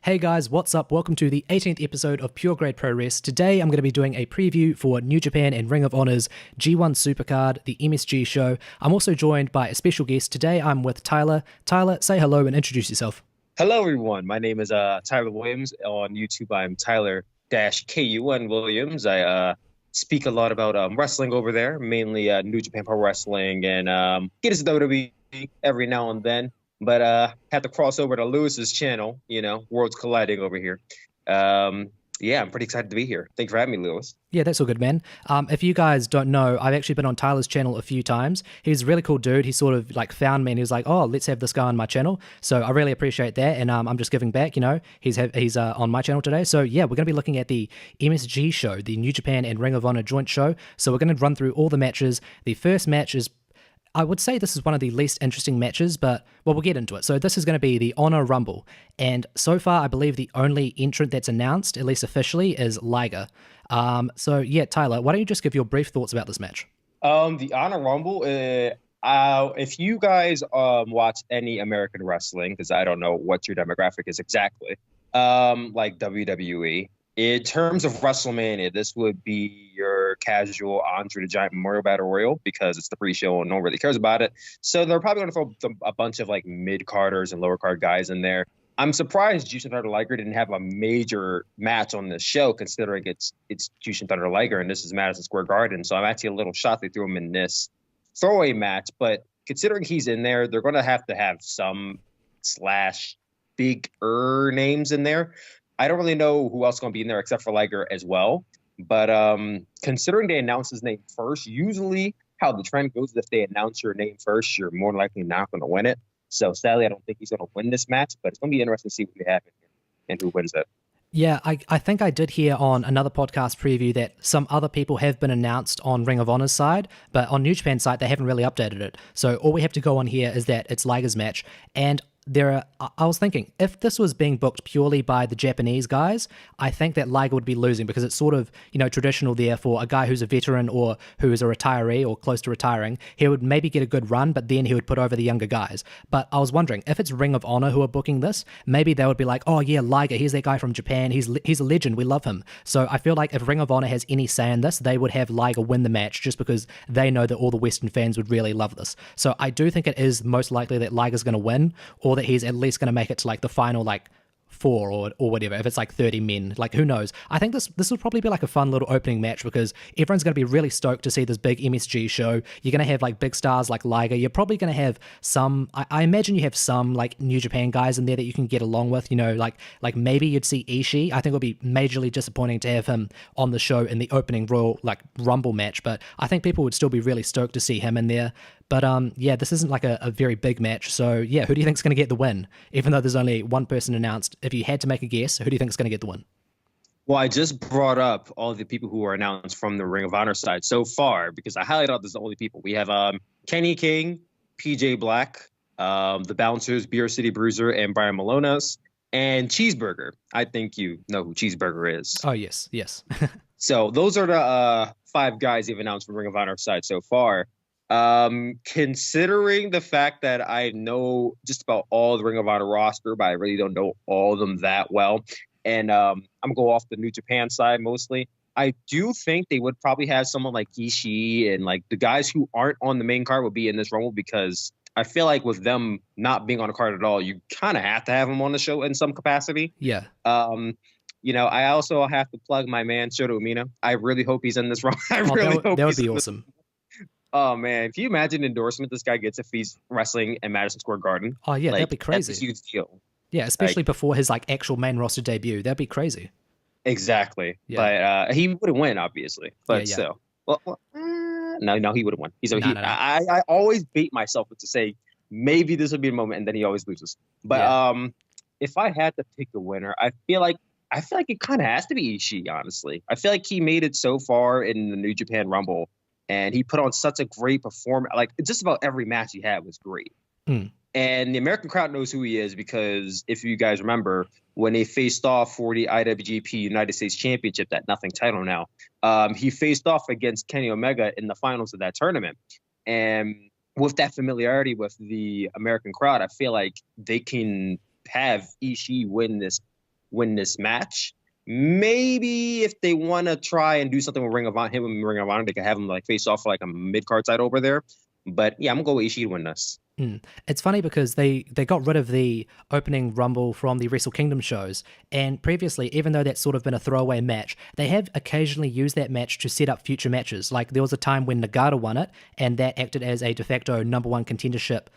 Hey guys, what's up? Welcome to the 18th episode of Pure Grade Pro Wrest. Today I'm going to be doing a preview for New Japan and Ring of Honor's G1 Supercard, the MSG show. I'm also joined by a special guest. Today I'm with Tyler. Tyler, say hello and introduce yourself. Hello, everyone. My name is Tyler Williams. On YouTube, I'm Tyler-KUN Williams. I speak a lot about wrestling over there, mainly New Japan Pro Wrestling, and get into WWE every now and then. But had to cross over to Lewis's channel, worlds colliding over here. Yeah, I'm pretty excited to be here. Thanks for having me, Lewis. Yeah, that's all good, man. If you guys don't know, I've actually been on Tyler's channel a few times. He's a really cool dude. He sort of like found me and he was like, oh, let's have this guy on my channel. So I really appreciate that. And I'm just giving back, he's on my channel today. So yeah, we're going to be looking at the MSG show, the New Japan and Ring of Honor joint show. So we're going to run through all the matches. The first match is, I would say this is one of the least interesting matches, but well, we'll get into it. So this is going to be the Honor Rumble. And so far, I believe the only entrant that's announced, at least officially, is Liger. So yeah, Tyler, why don't you just give your brief thoughts about this match? The Honor Rumble, if you guys watch any American wrestling, because I don't know what your demographic is exactly, like WWE, in terms of WrestleMania, this would be your casual Andre the Giant Memorial Battle Royal because it's the pre-show and no one really cares about it. So they're probably going to throw a bunch of like mid-carders and lower-card guys in there. I'm surprised Jushin Thunder Liger didn't have a major match on this show, considering it's Jushin Thunder Liger and this is Madison Square Garden. So I'm actually a little shocked they threw him in this throwaway match. But considering he's in there, they're going to have some / bigger names in there. I don't really know who else is going to be in there except for Liger as well. But considering they announce his name first, usually how the trend goes is if they announce your name first, you're more likely not going to win it. So sadly, I don't think he's going to win this match, but it's going to be interesting to see what we have in here and who wins it. Yeah, I think I did hear on another podcast preview that some other people have been announced on Ring of Honor's side, but on New Japan's side, they haven't really updated it. So all we have to go on here is that it's Liger's match. And I was thinking, if this was being booked purely by the Japanese guys, I think that Liger would be losing because it's sort of, traditional there for a guy who's a veteran or who is a retiree or close to retiring. He would maybe get a good run, but then he would put over the younger guys. But I was wondering, if it's Ring of Honor who are booking this, maybe they would be like, oh yeah, Liger, he's that guy from Japan. He's a legend. We love him. So I feel like if Ring of Honor has any say in this, they would have Liger win the match just because they know that all the Western fans would really love this. So I do think it is most likely that Liger's going to win, or that he's at least going to make it to like the final 4 or whatever, if it's like 30 men, who knows. I think this will probably be like a fun little opening match because everyone's going to be really stoked to see this big MSG show. You're going to have like big stars like Liger. You're probably going to have some, I imagine you have some like New Japan guys in there that you can get along with, like maybe you'd see Ishii. I think it would be majorly disappointing to have him on the show in the opening Royal Rumble match, but I think people would still be really stoked to see him in there. But yeah, this isn't like a very big match. So yeah, who do you think is going to get the win? Even though there's only one person announced, if you had to make a guess, who do you think is going to get the win? Well, I just brought up all the people who are announced from the Ring of Honor side so far because I highlighted out this the only people. We have Kenny King, PJ Black, the Bouncers, Beer City Bruiser, and Brian Malonas, and Cheeseburger. I think you know who Cheeseburger is. Oh, yes. So those are the 5 guys they've announced from Ring of Honor side so far. Considering the fact that I know just about all the Ring of Honor roster, but I really don't know all of them that well. And I'm going to go off the New Japan side mostly. I do think they would probably have someone like Ishii and like the guys who aren't on the main card would be in this Rumble because I feel like with them not being on a card at all, you kind of have to have them on the show in some capacity. Yeah. I also have to plug my man, Shota Umino. I really hope he's in this Rumble. That would be awesome. Oh, man. Can you imagine the endorsement this guy gets if he's wrestling in Madison Square Garden? Oh, yeah, that'd be crazy. That's a huge deal. Yeah, especially before his actual main roster debut. That'd be crazy. Exactly. Yeah. But he wouldn't win, obviously. But still. Well, no, he wouldn't win. No. I always bait myself to say maybe this would be a moment, and then he always loses. But if I had to pick a winner, I feel like it kind of has to be Ishii, honestly. I feel like he made it so far in the New Japan Rumble. And he put on such a great performance. Like, just about every match he had was great. And the American crowd knows who he is because if you guys remember, when they faced off for the IWGP United States Championship, that nothing title now, he faced off against Kenny Omega in the finals of that tournament. And with that familiarity with the American crowd, I feel like they can have Ishii win this win this match. Maybe if they want to try and do something with Ring of Honor, him and Ring of Honor, they could have him like face off for like a mid-card title over there. But yeah, I'm gonna go with Ishii to win this. It's funny because they got rid of the opening Rumble from the Wrestle Kingdom shows, and previously, even though that's sort of been a throwaway match, they have occasionally used that match to set up future matches. Like there was a time when Nagata won it, and that acted as a de facto number one contendership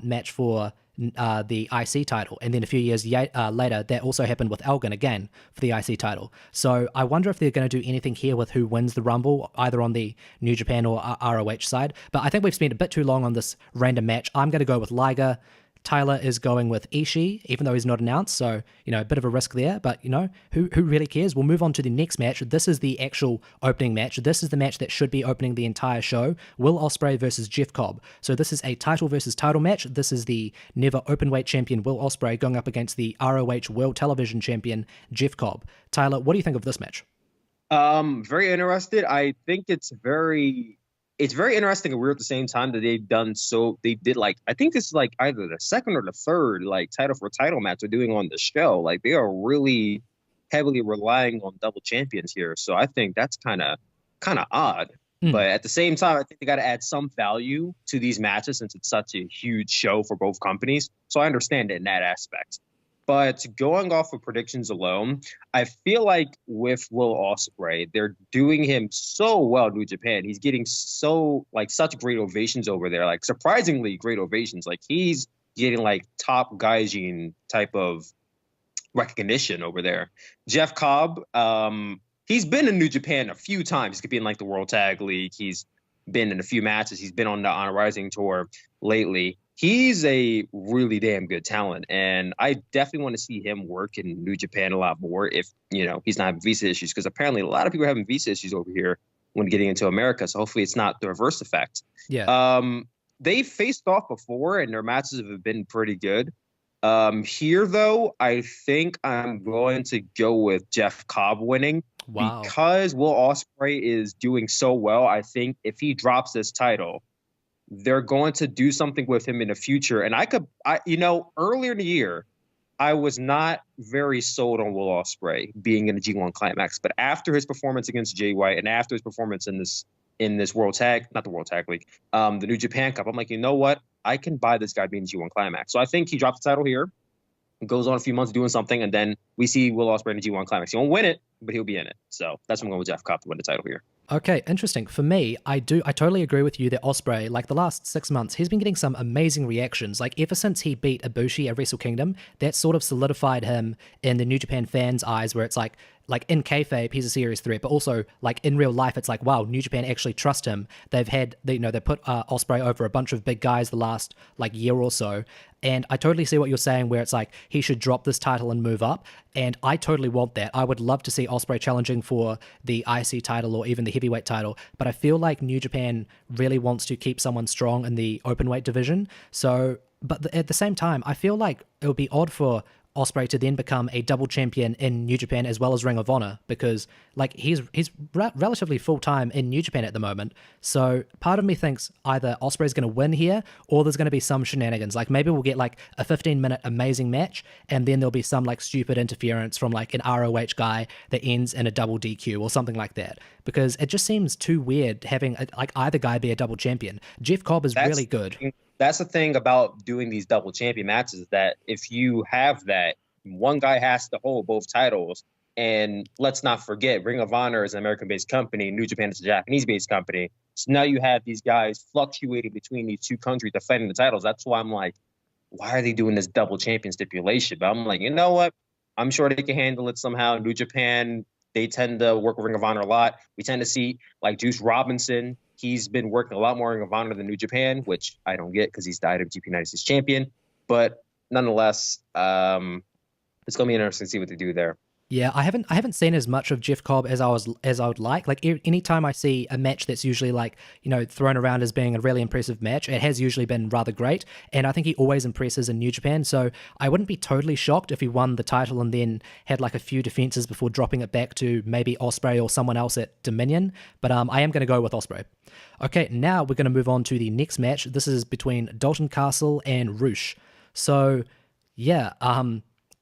match for the IC title, and then a few years later that also happened with Elgin again for the IC title. So I wonder if they're going to do anything here with who wins the Rumble, either on the New Japan or ROH side. But I think we've spent a bit too long on this random match. I'm going to go with Liger. Tyler is going with Ishii, even though he's not announced, so, a bit of a risk there, but, who really cares? We'll move on to the next match. This is the actual opening match. This is the match that should be opening the entire show. Will Ospreay versus Jeff Cobb. So this is a title versus title match. This is the never openweight champion Will Ospreay going up against the ROH World Television champion Jeff Cobb. Tyler, what do you think of this match? Very interested. I think it's very interesting and weird at the same time that they did like, I think this is like either the second or the third like title for title match they're doing on the show. Like they are really heavily relying on double champions here. So I think that's kind of odd. But at the same time, I think they got to add some value to these matches since it's such a huge show for both companies. So I understand it in that aspect. But going off of predictions alone, I feel like with Will Ospreay, they're doing him so well in New Japan. He's getting such great ovations over there, like surprisingly great ovations. Like he's getting like top gaijin type of recognition over there. Jeff Cobb, he's been in New Japan a few times. He could be in like the World Tag League. He's been in a few matches. He's been on the Honor Rising tour lately. He's a really damn good talent, and I definitely want to see him work in New Japan a lot more if, he's not having visa issues, because apparently a lot of people are having visa issues over here when getting into America, so hopefully it's not the reverse effect. Yeah. They faced off before, and their matches have been pretty good. Here, though, I think I'm going to go with Jeff Cobb winning. Wow. Because Will Ospreay is doing so well, I think if he drops this title, they're going to do something with him in the future. And earlier in the year, I was not very sold on Will Ospreay being in the G1 Climax. But after his performance against Jay White and after his performance in this not the World Tag League, the New Japan Cup, I'm like, you know what? I can buy this guy being G1 Climax. So I think he drops the title here, goes on a few months doing something, and then we see Will Ospreay in the G1 Climax. He won't win it, but he'll be in it. So that's what I'm going with Jeff Cobb to win the title here. Okay, interesting. For me, I totally agree with you that Ospreay, like the last 6 months, he's been getting some amazing reactions. Like ever since he beat Ibushi at Wrestle Kingdom, that sort of solidified him in the New Japan fans' eyes, where it's like in kayfabe, he's a serious threat, but also like in real life, it's like, wow, New Japan actually trust him. They put Ospreay over a bunch of big guys the last like year or so. And I totally see what you're saying, where it's like he should drop this title and move up. And I totally want that. I would love to see Ospreay challenging for the IC title or even the heavyweight title. But I feel like New Japan really wants to keep someone strong in the openweight division. So, but at the same time, I feel like it would be odd for Ospreay to then become a double champion in New Japan as well as Ring of Honor, because like he's relatively full-time in New Japan at the moment. So part of me thinks either Ospreay's going to win here or there's going to be some shenanigans. Like maybe we'll get like a 15-minute amazing match and then there'll be some like stupid interference from like an ROH guy that ends in a double DQ or something like that, because it just seems too weird having like either guy be a double champion. Jeff Cobb is really good. That's the thing about doing these double champion matches, is that if you have that, one guy has to hold both titles. And let's not forget, Ring of Honor is an American-based company. New Japan is a Japanese-based company. So now you have these guys fluctuating between these two countries defending the titles. That's why I'm like, why are they doing this double champion stipulation? But I'm like, you know what? I'm sure they can handle it somehow. New Japan, they tend to work with Ring of Honor a lot. We tend to see like Juice Robinson. He's been working a lot more Ring of Honor than New Japan, which I don't get because he's the IWGP United States champion. But nonetheless, it's going to be interesting to see what they do there. Yeah, I haven't seen as much of Jeff Cobb as I would like. Like anytime I see a match that's usually like, thrown around as being a really impressive match, it has usually been rather great. And I think he always impresses in New Japan. So I wouldn't be totally shocked if he won the title and then had like a few defenses before dropping it back to maybe Ospreay or someone else at Dominion. But I am going to go with Ospreay. Okay, now we're going to move on to the next match. This is between Dalton Castle and Roosh. So yeah,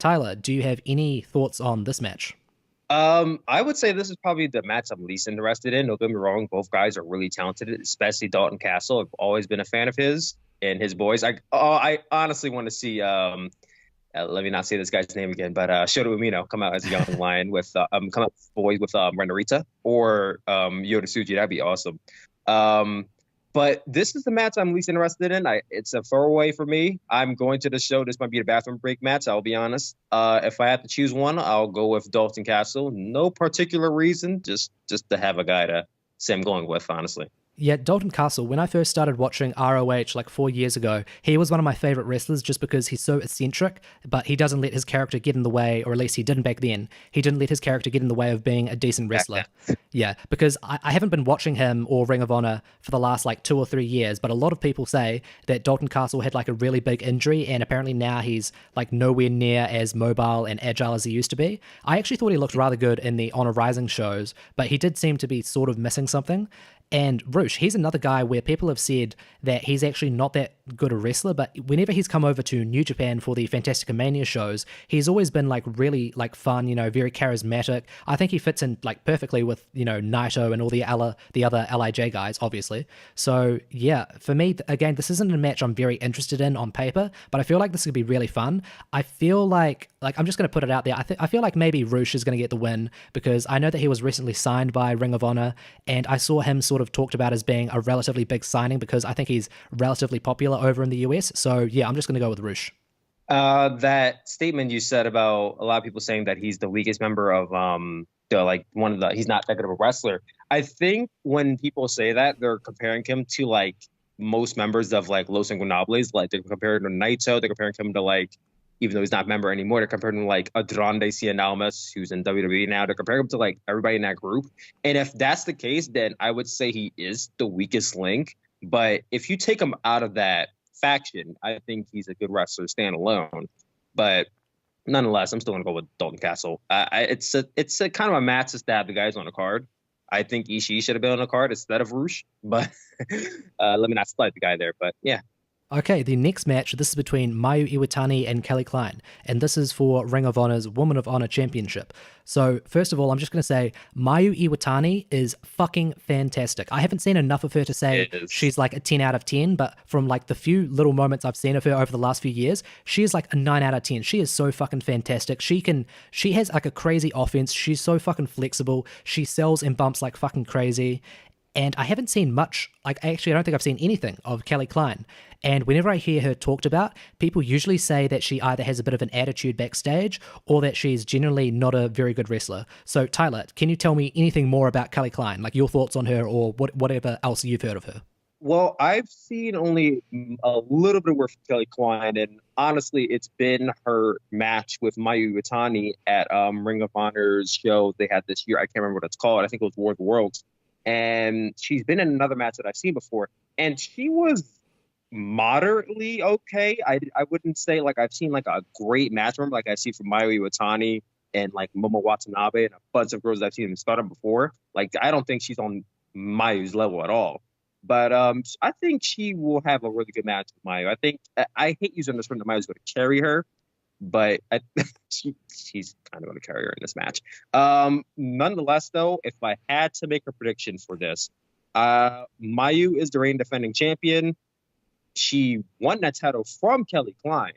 Tyler, do you have any thoughts on this match? I would say this is probably the match I'm least interested in. Don't get me wrong, both guys are really talented, especially Dalton Castle. I've always been a fan of his and his boys. I honestly want to see let me not say this guy's name again, but Shota Umino come out as a young lion with come out with boys with Ren Narita or Yota Tsuji. That'd be awesome. But this is the match I'm least interested in. It's a throwaway for me. I'm going to the show. This might be a bathroom break match. I'll be honest. If I have to choose one, I'll go with Dalton Castle. No particular reason, just to have a guy to say I'm going with, honestly. Yeah, Dalton Castle, when I first started watching ROH like 4 years ago, he was one of my favorite wrestlers just because he's so eccentric, but he doesn't let his character get in the way, or at least he didn't back then. He didn't let his character get in the way of being a decent wrestler. Yeah, because I haven't been watching him or Ring of Honor for the last like 2 or 3 years, but a lot of people say that Dalton Castle had like a really big injury, and apparently now he's like nowhere near as mobile and agile as he used to be. I actually thought he looked rather good in the Honor Rising shows, but he did seem to be sort of missing something. And Roosh, he's another guy where people have said that he's actually not that good a wrestler, but whenever he's come over to New Japan for the Fantastica Mania shows, he's always been like really like fun, very charismatic. I think he fits in like perfectly with, Naito and all the other LIJ guys, obviously. So yeah, for me, again, this isn't a match I'm very interested in on paper, but I feel like this could be really fun. I feel like I'm just going to put it out there. I feel like maybe Roosh is going to get the win because I know that he was recently signed by Ring of Honor, and I saw him sort of talked about as being a relatively big signing because I think he's relatively popular over in the US. So yeah, I'm just going to go with Roosh. That statement you said about a lot of people saying that he's the weakest member of he's not that good of a wrestler. I think when people say that, they're comparing him to like most members of like Los Ingobernables. Like they're comparing him to Naito, they're comparing him to like, even though he's not a member anymore, they're comparing him to like Andrade Cien Almas, who's in WWE now. They're comparing him to like everybody in that group. And if that's the case, then I would say he is the weakest link. But if you take him out of that faction, I think he's a good wrestler standalone. But nonetheless, I'm still going to go with Dalton Castle. It's a kind of a match to stab the guys on the card. I think Ishii should have been on the card instead of Roosh. But let me not split the guy there. But yeah. Okay, the next match, this is between Mayu Iwatani and Kelly Klein, and this is for Ring of Honor's Woman of Honor Championship. So, first of all, I'm just going to say, Mayu Iwatani is fucking fantastic. I haven't seen enough of her to say she's like a 10 out of 10, but from like the few little moments I've seen of her over the last few years, she is like a 9 out of 10. She is so fucking fantastic. She has like a crazy offense. She's so fucking flexible. She sells and bumps like fucking crazy. And I haven't seen much, I don't think I've seen anything of Kelly Klein. And whenever I hear her talked about, people usually say that she either has a bit of an attitude backstage or that she's generally not a very good wrestler. So Tyler, can you tell me anything more about Kelly Klein, like your thoughts on her or whatever else you've heard of her? Well, I've seen only a little bit of work from Kelly Klein, and honestly, it's been her match with Mayu Iwatani at Ring of Honor's show they had this year. I can't remember what it's called. I think it was War of the Worlds. And she's been in another match that I've seen before, and she was moderately okay. I wouldn't say like I've seen like a great match from her, like I see from Mayu Iwatani and like Momo Watanabe and a bunch of girls that I've seen in Stardom before. Like I don't think she's on Mayu's level at all. But I think she will have a really good match with Mayu. I hate using this term that Mayu's going to carry her, but she's kind of going to carry her in this match. Nonetheless, though, if I had to make a prediction for this, Mayu is the reigning defending champion. She won that title from Kelly Klein.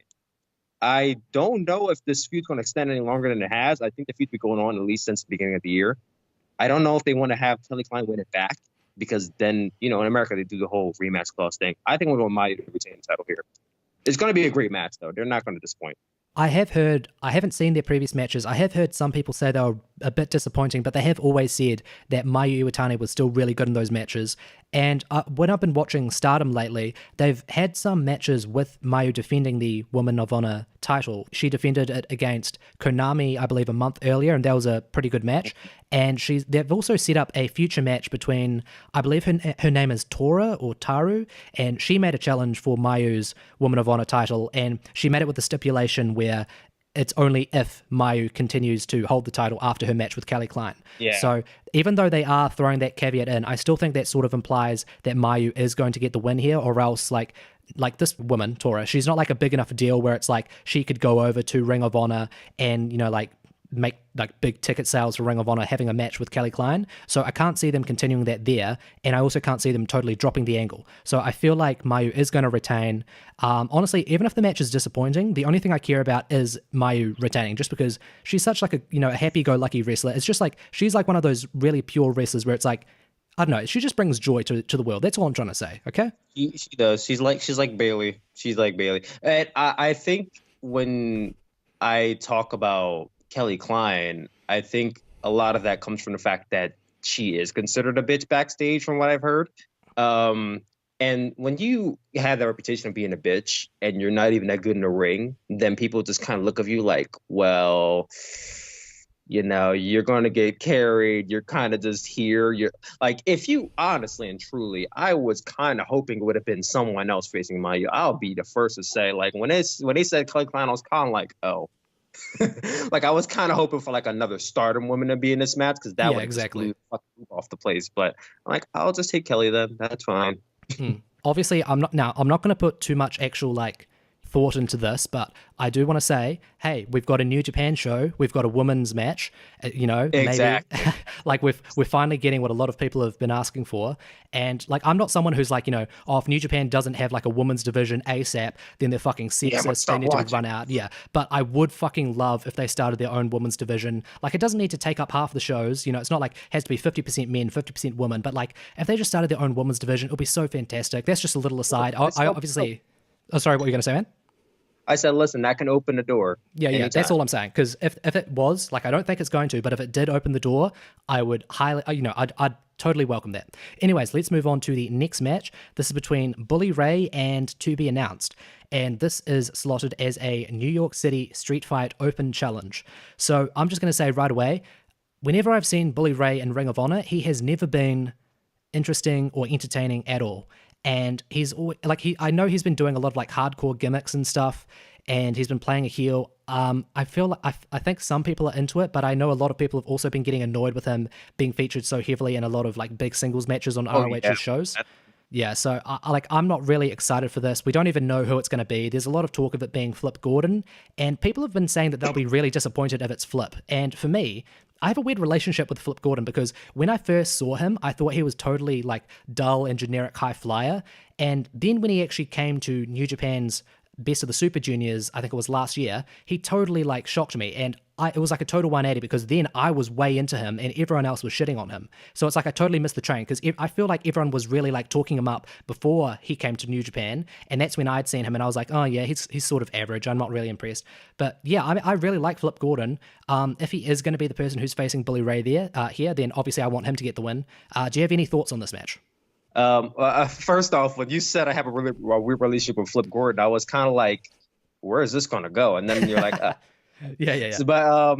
I don't know if this feud's going to extend any longer than it has. I think the feud's been going on at least since the beginning of the year. I don't know if they want to have Kelly Klein win it back because then, in America, they do the whole rematch clause thing. I think we're going Mayu to retain the title here. It's going to be a great match, though. They're not going to disappoint. I haven't seen their previous matches. I have heard some people say they were a bit disappointing, but they have always said that Mayu Iwatani was still really good in those matches. And when I've been watching Stardom lately, they've had some matches with Mayu defending the Woman of Honor title. She defended it against Konami, I believe, a month earlier, and that was a pretty good match. And they've also set up a future match between, I believe her name is Tora or Taru, and she made a challenge for Mayu's Woman of Honor title, and she made it with the stipulation where it's only if Mayu continues to hold the title after her match with Kelly Klein. Yeah. So even though they are throwing that caveat in, I still think that sort of implies that Mayu is going to get the win here, or else like this woman, Tora, she's not like a big enough deal where it's like she could go over to Ring of Honor and, like make like big ticket sales for Ring of Honor having a match with Kelly Klein. So I can't see them continuing that there, and I also can't see them totally dropping the angle. So I feel like Mayu is going to retain. Honestly, even if the match is disappointing, the only thing I care about is Mayu retaining, just because she's such like a happy-go-lucky wrestler. It's just like she's like one of those really pure wrestlers where it's like, I don't know, she just brings joy to the world. That's all I'm trying to say. Okay. She does. She's like Bailey. She's like Bailey, and I think when I talk about Kelly Klein, I think a lot of that comes from the fact that she is considered a bitch backstage, from what I've heard. And when you have that reputation of being a bitch and you're not even that good in the ring, then people just kind of look at you like, well, you're going to get carried. You're kind of just here. You're like, if you honestly and truly, I was kind of hoping it would have been someone else facing Mayu. I'll be the first to say, like, when they said Kelly Klein, I was kind of like, oh. Like I was kind of hoping for like another Stardom woman to be in this match, because that would exactly off the place. But I'm like, I'll just take Kelly then. That's fine. Obviously, I'm not going to put too much actual like thought into this, but I do want to say, hey, we've got a New Japan show, we've got a women's match, Exactly. maybe like we're finally getting what a lot of people have been asking for. And like, I'm not someone who's like, if New Japan doesn't have like a women's division ASAP, then they're fucking sexist, they need to run out. Yeah, but I would fucking love if they started their own women's division. Like, it doesn't need to take up half the shows, it's not like it has to be 50% men, 50% women, but like if they just started their own women's division, it would be so fantastic. That's just a little aside. I obviously, sorry, what were you going to say, man? I said, listen, that can open the door. Yeah, anytime. That's all I'm saying. Because if it was, like, I don't think it's going to, but if it did open the door, I would highly, I'd totally welcome that. Anyways, let's move on to the next match. This is between Bully Ray and To Be Announced. And this is slotted as a New York City Street Fight Open Challenge. So I'm just going to say right away, whenever I've seen Bully Ray in Ring of Honor, he has never been interesting or entertaining at all. And he's always, like, I know he's been doing a lot of like hardcore gimmicks and stuff, and he's been playing a heel. I feel like I think some people are into it, but I know a lot of people have also been getting annoyed with him being featured so heavily in a lot of like big singles matches on ROH's shows. Yeah, so I'm not really excited for this. We don't even know who it's going to be. There's a lot of talk of it being Flip Gordon, and people have been saying that they'll be really disappointed if it's Flip. And for me, I have a weird relationship with Flip Gordon, because when I first saw him, I thought he was totally like dull and generic high flyer. And then when he actually came to New Japan's Best of the Super Juniors, I think it was last year, he totally like shocked me. And it was like a total 180, because then I was way into him and everyone else was shitting on him. So it's like I totally missed the train, because I feel like everyone was really like talking him up before he came to New Japan. And that's when I'd seen him and I was like, oh yeah, he's sort of average. I'm not really impressed. But yeah, I really like Flip Gordon. If he is going to be the person who's facing Bully Ray here, then obviously I want him to get the win. Do you have any thoughts on this match? First off, when you said I have a really weird relationship with Flip Gordon, I was kind of like, where is this going to go? And then you're like, yeah. So, but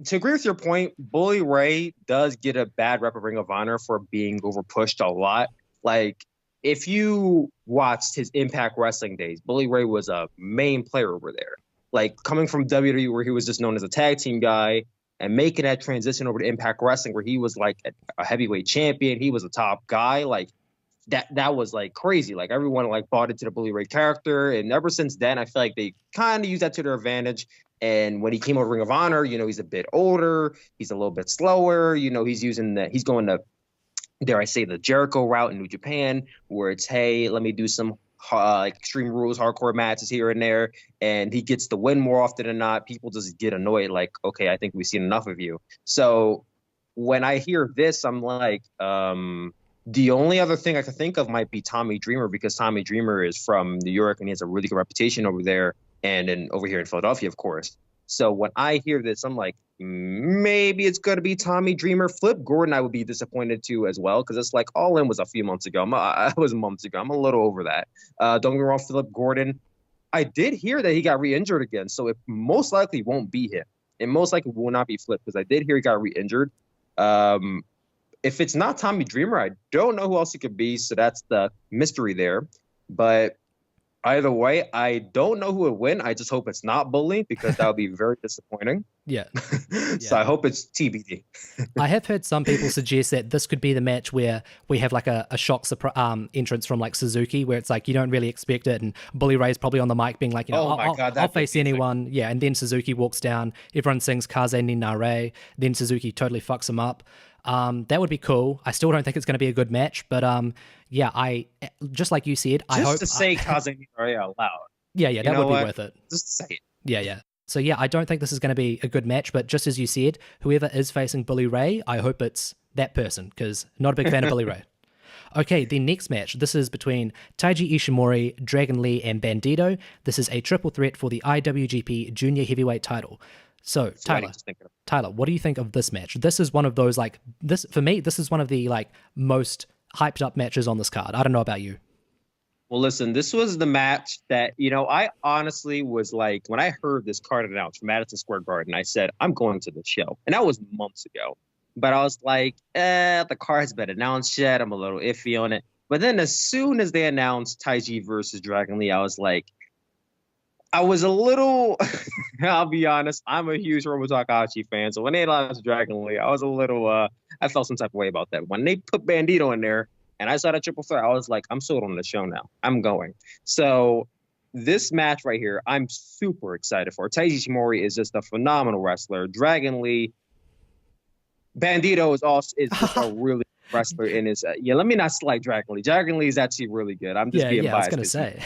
to agree with your point, Bully Ray does get a bad rep of Ring of Honor for being overpushed a lot. Like, if you watched his Impact Wrestling days, Bully Ray was a main player over there. Like, coming from WWE, where he was just known as a tag team guy, and making that transition over to Impact Wrestling, where he was like a heavyweight champion, he was a top guy. Like, that was like crazy. Like, everyone like bought into the Bully Ray character, and ever since then, I feel like they kind of used that to their advantage. And when he came over to Ring of Honor, he's a bit older, he's a little bit slower. He's going to, dare I say, the Jericho route in New Japan, where it's, hey, let me do some Extreme Rules hardcore matches here and there, and he gets the win more often than not. People just get annoyed, like, okay, I think we've seen enough of you. So when I hear this, I'm like, the only other thing I could think of might be Tommy Dreamer, because Tommy Dreamer is from New York and he has a really good reputation over there, and over here in Philadelphia, of course. So when I hear this, I'm like, maybe it's going to be Tommy Dreamer. Flip Gordon, I would be disappointed too as well, because it's like All In was a few months ago. I was months ago. I'm a little over that. Don't get me wrong, Flip Gordon. I did hear that he got re-injured again, so it most likely won't be him. It most likely will not be Flip, because I did hear he got re-injured. If it's not Tommy Dreamer, I don't know who else it could be, so that's the mystery there. But Either way, I don't know who would win. I just hope it's not bullying because that would be very disappointing. Yeah. So I hope it's TBD. I have heard some people suggest that this could be the match where we have like a shock entrance from like Suzuki, where it's like you don't really expect it, and Bully Ray's probably on the mic being like, Oh my God, I'll face anyone. Yeah, and then Suzuki walks down, everyone sings Kaze ni Nare, then Suzuki totally fucks him up. That would be cool. I still don't think it's going to be a good match, but yeah, I just like you said, I hope to say Kaze ni Nare out loud. Yeah, that would be worth it. Just say it. Yeah. So yeah, I don't think this is going to be a good match, but just as you said, whoever is facing Bully Ray, I hope it's that person, because not a big fan of Bully Ray. Okay, the next match. This is between Taiji Ishimori, Dragon Lee, and Bandito. This is a triple threat for the IWGP Junior Heavyweight title. So, Tyler, what do you think of this match? This is one of those, like, for me, this is one of the, like, most hyped up matches on this card. I don't know about you. Well, listen, this was the match that, I honestly was like, when I heard this card announced from Madison Square Garden, I said, I'm going to the show. And that was months ago. But I was like, the card's been announced yet. I'm a little iffy on it. But then as soon as they announced Taiji versus Dragon Lee, I was a little, I'll be honest, I'm a huge Hiromu Takahashi fan. So when they announced Dragon Lee, I was a little, I felt some type of way about that. When they put Bandito in there, and I saw that triple threat, I was like, I'm sold on the show now. I'm going. So this match right here, I'm super excited for. Taiji Ishimori is just a phenomenal wrestler. Dragon Lee, Bandito is just a really wrestler in his. Let me not slight Dragon Lee. Dragon Lee is actually really good. I'm just being biased. I was gonna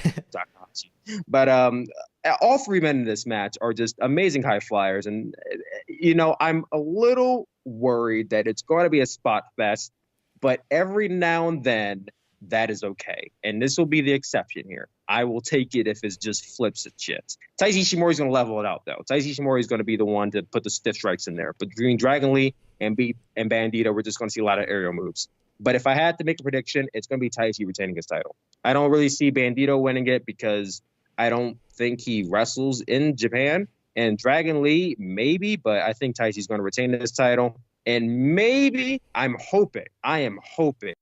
say. But all three men in this match are just amazing high flyers, and I'm a little worried that it's going to be a spot fest. But every now and then, that is okay. And this will be the exception here. I will take it if it's just flips and shits. Taiji Ishimori is going to level it out, though. Taiji Ishimori is going to be the one to put the stiff strikes in there. But between Dragon Lee and Bandito, we're just going to see a lot of aerial moves. But if I had to make a prediction, it's going to be Taiji retaining his title. I don't really see Bandito winning it because I don't think he wrestles in Japan. And Dragon Lee, maybe, but I think Taiji's going to retain his title. And maybe I am hoping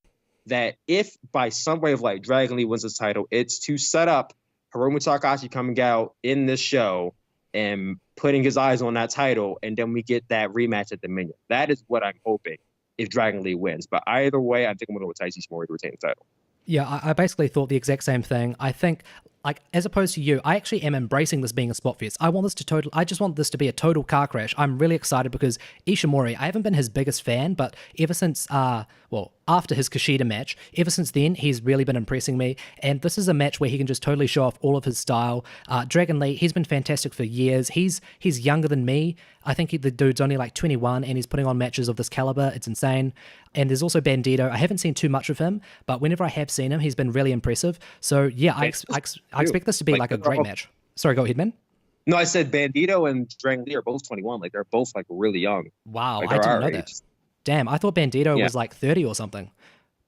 that if by some way of like Dragon Lee wins this title, it's to set up Hiromu Takahashi coming out in this show and putting his eyes on that title, and then we get that rematch at Dominion. That is what I'm hoping if Dragon Lee wins. But either way, I think I'm going to go with Taiji Ishimori to retain the title. Yeah, I basically thought the exact same thing. I think, like, as opposed to you, I actually am embracing this being a spot fest. I just want this to be a total car crash. I'm really excited because Ishimori, I haven't been his biggest fan, but ever since, after his Kushida match, ever since then, he's really been impressing me. And this is a match where he can just totally show off all of his style. Dragon Lee, he's been fantastic for years. He's younger than me. I think the dude's only like 21 and he's putting on matches of this caliber. It's insane. And there's also Bandito. I haven't seen too much of him, but whenever I have seen him, he's been really impressive. So yeah, I expect this to be like a great match. Sorry, go ahead, man. No, I said Bandito and Dragon Lee are both 21. Like, they're both like really young. Wow, I didn't know that. Damn, I thought Bandito was like 30 or something.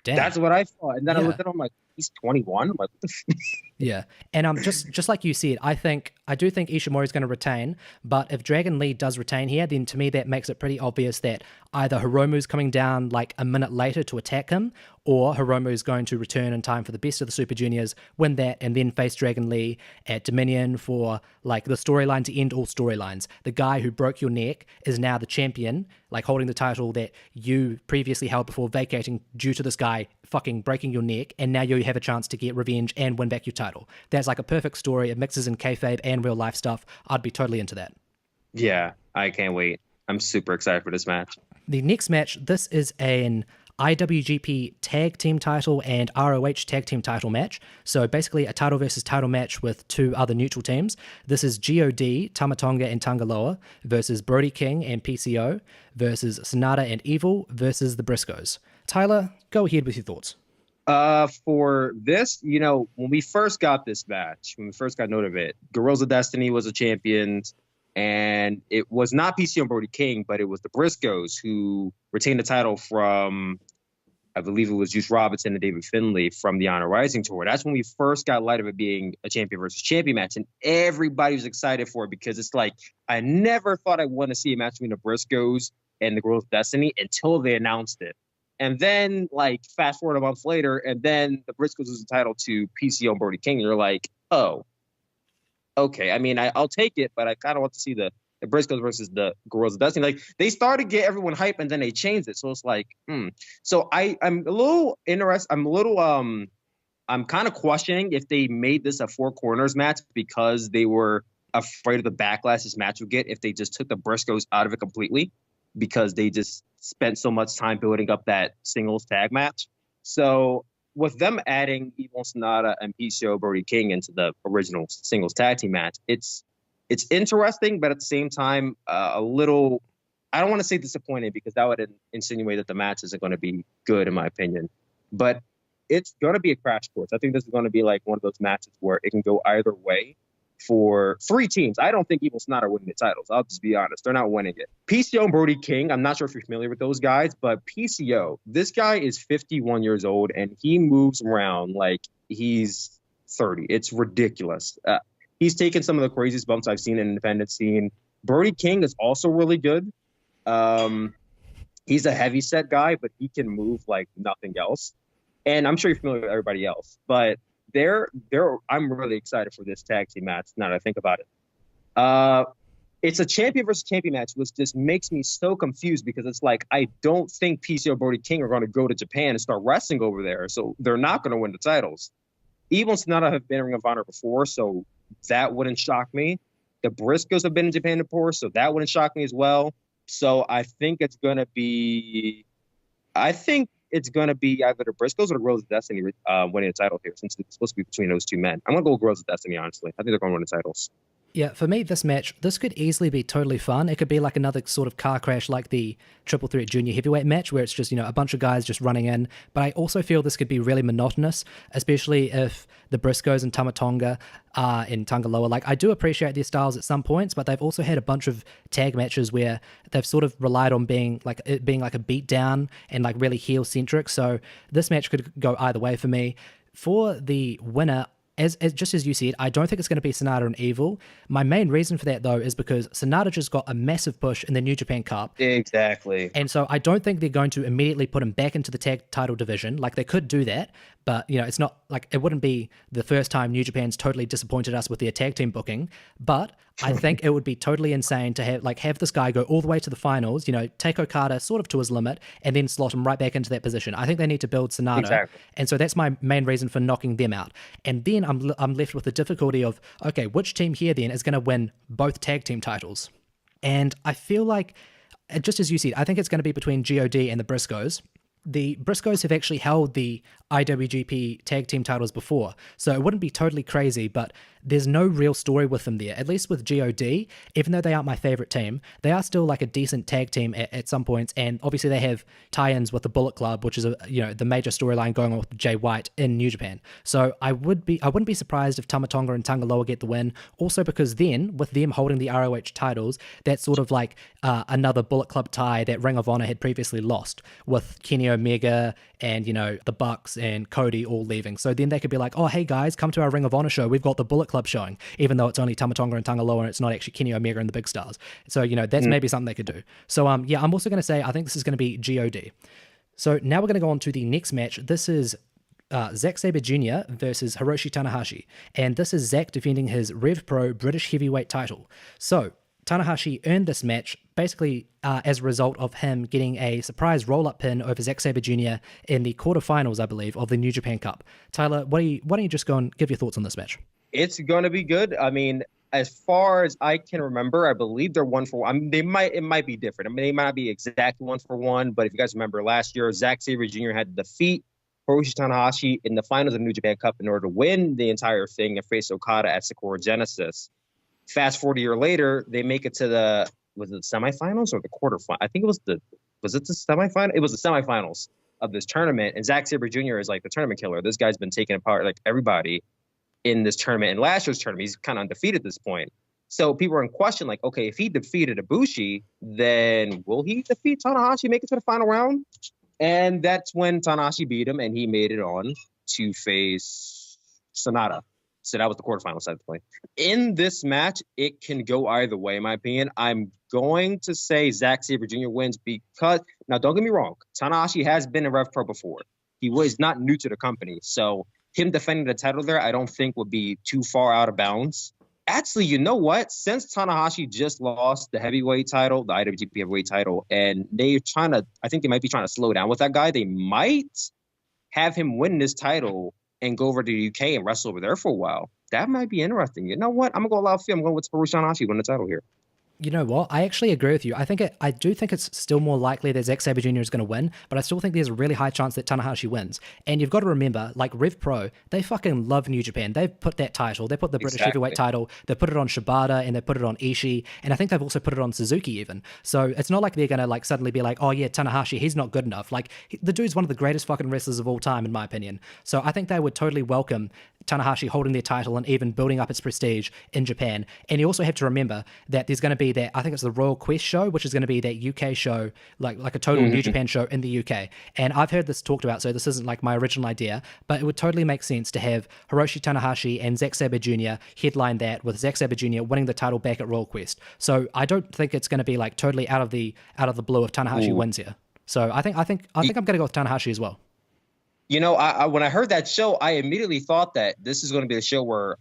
Damn. That's what I thought. And then I looked at him like, he's 21? Like, what the Yeah. And just like you said, I do think Ishimori is going to retain, but if Dragon Lee does retain here, then to me that makes it pretty obvious that either Hiromu's coming down like a minute later to attack him, or Hiromu's going to return in time for the best of the Super Juniors, win that, and then face Dragon Lee at Dominion for like the storyline to end all storylines. The guy who broke your neck is now the champion, like holding the title that you previously held before vacating due to this guy fucking breaking your neck, and now you have a chance to get revenge and win back your title. That's like a perfect story. It mixes in kayfabe and real life stuff. I'd be totally into that. Yeah, I can't wait. I'm super excited for this match. The next match, this is an IWGP Tag Team title and ROH Tag Team title match. So basically a title versus title match with two other neutral teams. This is GOD, Tamatonga and Tangaloa versus Brody King and PCO versus Sonata and Evil versus the Briscoes. Tyler, go ahead with your thoughts. For this, when we first got this match, when we first got note of it, Guerrillas of Destiny was the champions, and it was not PCO and Brody King, but it was the Briscoes who retained the title from, I believe it was Juice Robinson and David Finlay from the Honor Rising tour. That's when we first got light of it being a champion versus champion match, and everybody was excited for it because it's like, I never thought I would want to see a match between the Briscoes and the Guerrillas of Destiny until they announced it. And then, like, fast forward a month later, and then the Briscoes lose the title to PCO and Brody King. And you're like, oh, okay. I mean, I'll take it, but I kind of want to see the Briscoes versus the Guerrillas of Destiny. Like, they started to get everyone hype, and then they changed it. So it's like, So I'm a little interested. I'm kind of questioning if they made this a four corners match because they were afraid of the backlash this match would get if they just took the Briscoes out of it completely, because they just spent so much time building up that singles tag match. So with them adding Evil Sonata and PCO Brody King into the original singles tag team match, it's interesting, but at the same time, a little, I don't want to say disappointed, because that would insinuate that the match isn't going to be good, in my opinion. But it's going to be a crash course. I think this is going to be like one of those matches where it can go either way for three teams. I don't think Evil Sonata are winning the titles. I'll just be honest. They're not winning it. PCO and Brody King, I'm not sure if you're familiar with those guys, but PCO, this guy is 51 years old, and he moves around like he's 30. It's ridiculous. He's taken some of the craziest bumps I've seen in the independent scene. Brody King is also really good. He's a heavy set guy, but he can move like nothing else. And I'm sure you're familiar with everybody else, but I'm really excited for this tag team match now that I think about it. It's a champion versus champion match, which just makes me so confused, because it's like, I don't think PCO Brody King are going to go to Japan and start wrestling over there. So they're not going to win the titles. Evil Sonata have been in Ring of Honor before, so that wouldn't shock me. The Briscoes have been in Japan before, so that wouldn't shock me as well. So I think it's going to be either the Briscoes or the Guerrillas of Destiny winning the title here, since it's supposed to be between those two men. I'm going to go with Guerrillas of Destiny, honestly. I think they're going to win the titles. Yeah, for me, this could easily be totally fun. It could be like another sort of car crash like the Triple Threat Junior Heavyweight match, where it's just, a bunch of guys just running in. But I also feel this could be really monotonous, especially if the Briscoes and Tama Tonga are in Tangaloa. Like, I do appreciate their styles at some points, but they've also had a bunch of tag matches where they've sort of relied on being like a beatdown and like really heel-centric. So this match could go either way for me. For the winner, just as you said, I don't think it's going to be Sonata and Evil. My main reason for that, though, is because Sonata just got a massive push in the New Japan Cup. Exactly. And so I don't think they're going to immediately put him back into the tag title division. Like, they could do that, but, it's not like, it wouldn't be the first time New Japan's totally disappointed us with their tag team booking. But I think it would be totally insane to have this guy go all the way to the finals, take Okada sort of to his limit, and then slot him right back into that position. I think they need to build Sonata. Exactly. And so that's my main reason for knocking them out. And then I'm left with the difficulty of, okay, which team here then is going to win both tag team titles? And I feel like, just as you said, I think it's going to be between GOD and the Briscoes. The Briscoes have actually held the IWGP tag team titles before, so it wouldn't be totally crazy, but there's no real story with them there. At least with GOD, even though they aren't my favorite team, they are still like a decent tag team at some points, and obviously they have tie-ins with the Bullet Club, which is the major storyline going on with Jay White in New Japan. So I wouldn't be surprised if Tama Tonga and Tangaloa get the win, also because then, with them holding the ROH titles, that's sort of like another Bullet Club tie that Ring of Honor had previously lost, with Kenny Omega and, the Bucks and Cody all leaving. So then they could be like, oh, hey guys, come to our Ring of Honor show. We've got the Bullet Club showing, even though it's only Tama Tonga and Tangaloa and it's not actually Kenny Omega and the big stars. So, that's maybe something they could do. So, I'm also going to say I think this is going to be GOD. So now we're going to go on to the next match. This is Zack Sabre Jr. versus Hiroshi Tanahashi. And this is Zack defending his Rev Pro British Heavyweight title. So Tanahashi earned this match basically as a result of him getting a surprise roll-up pin over Zack Sabre Jr. in the quarterfinals, I believe, of the New Japan Cup. Tyler, why don't you just go and give your thoughts on this match? It's going to be good. I mean, as far as I can remember, I believe they're 1-for-1. I mean, it might be different. I mean, they might not be exactly 1-for-1, but if you guys remember last year, Zack Sabre Jr. had to defeat Hiroshi Tanahashi in the finals of the New Japan Cup in order to win the entire thing and face Okada at Sakura Genesis. Fast forward a year later, they make it to was it the semifinals or the quarterfinals? I think it was the semifinal? It was the semifinals of this tournament. And Zack Sabre Jr. is like the tournament killer. This guy's been taking apart like everybody in this tournament. In last year's tournament, he's kind of undefeated at this point. So people are in question, like, okay, if he defeated Ibushi, then will he defeat Tanahashi, make it to the final round? And that's when Tanahashi beat him, and he made it on to face Sonata. So that was the quarterfinals at the point. In this match, it can go either way, in my opinion. I'm going to say Zack Sabre Jr. wins because, now don't get me wrong, Tanahashi has been a Rev Pro before. He was not new to the company. So him defending the title there, I don't think would be too far out of bounds. Actually, you know what? Since Tanahashi just lost the heavyweight title, the IWGP heavyweight title, and I think they might be trying to slow down with that guy. They might have him win this title and go over to the UK and wrestle over there for a while. That might be interesting. You know what? I'm going to go left field. I'm going with Hiromu Tanahashi win the title here. You know what? I actually agree with you. I do think it's still more likely that Zack Sabre Jr. is going to win, but I still think there's a really high chance that Tanahashi wins. And you've got to remember, like Rev Pro, they fucking love New Japan. They've put that title, they put the British heavyweight title, they put it on Shibata, and they put it on Ishii, and I think they've also put it on Suzuki even. So it's not like they're going to like suddenly be like, oh yeah, Tanahashi, he's not good enough. Like the dude's one of the greatest fucking wrestlers of all time, in my opinion. So I think they would totally welcome Tanahashi holding their title and even building up its prestige in Japan. And you also have to remember that there's going to be that, I think it's the Royal Quest show, which is going to be that UK show, like a total New Japan show in the UK. And I've heard this talked about, so this isn't like my original idea, but it would totally make sense to have Hiroshi Tanahashi and Zack Sabre Jr. headline that, with Zack Sabre Jr. winning the title back at Royal Quest. So I don't think it's going to be like totally out of the blue if Tanahashi wins here. So I think I'm going to go with Tanahashi as well. You know, I when I heard that show, I immediately thought that this is going to be the show where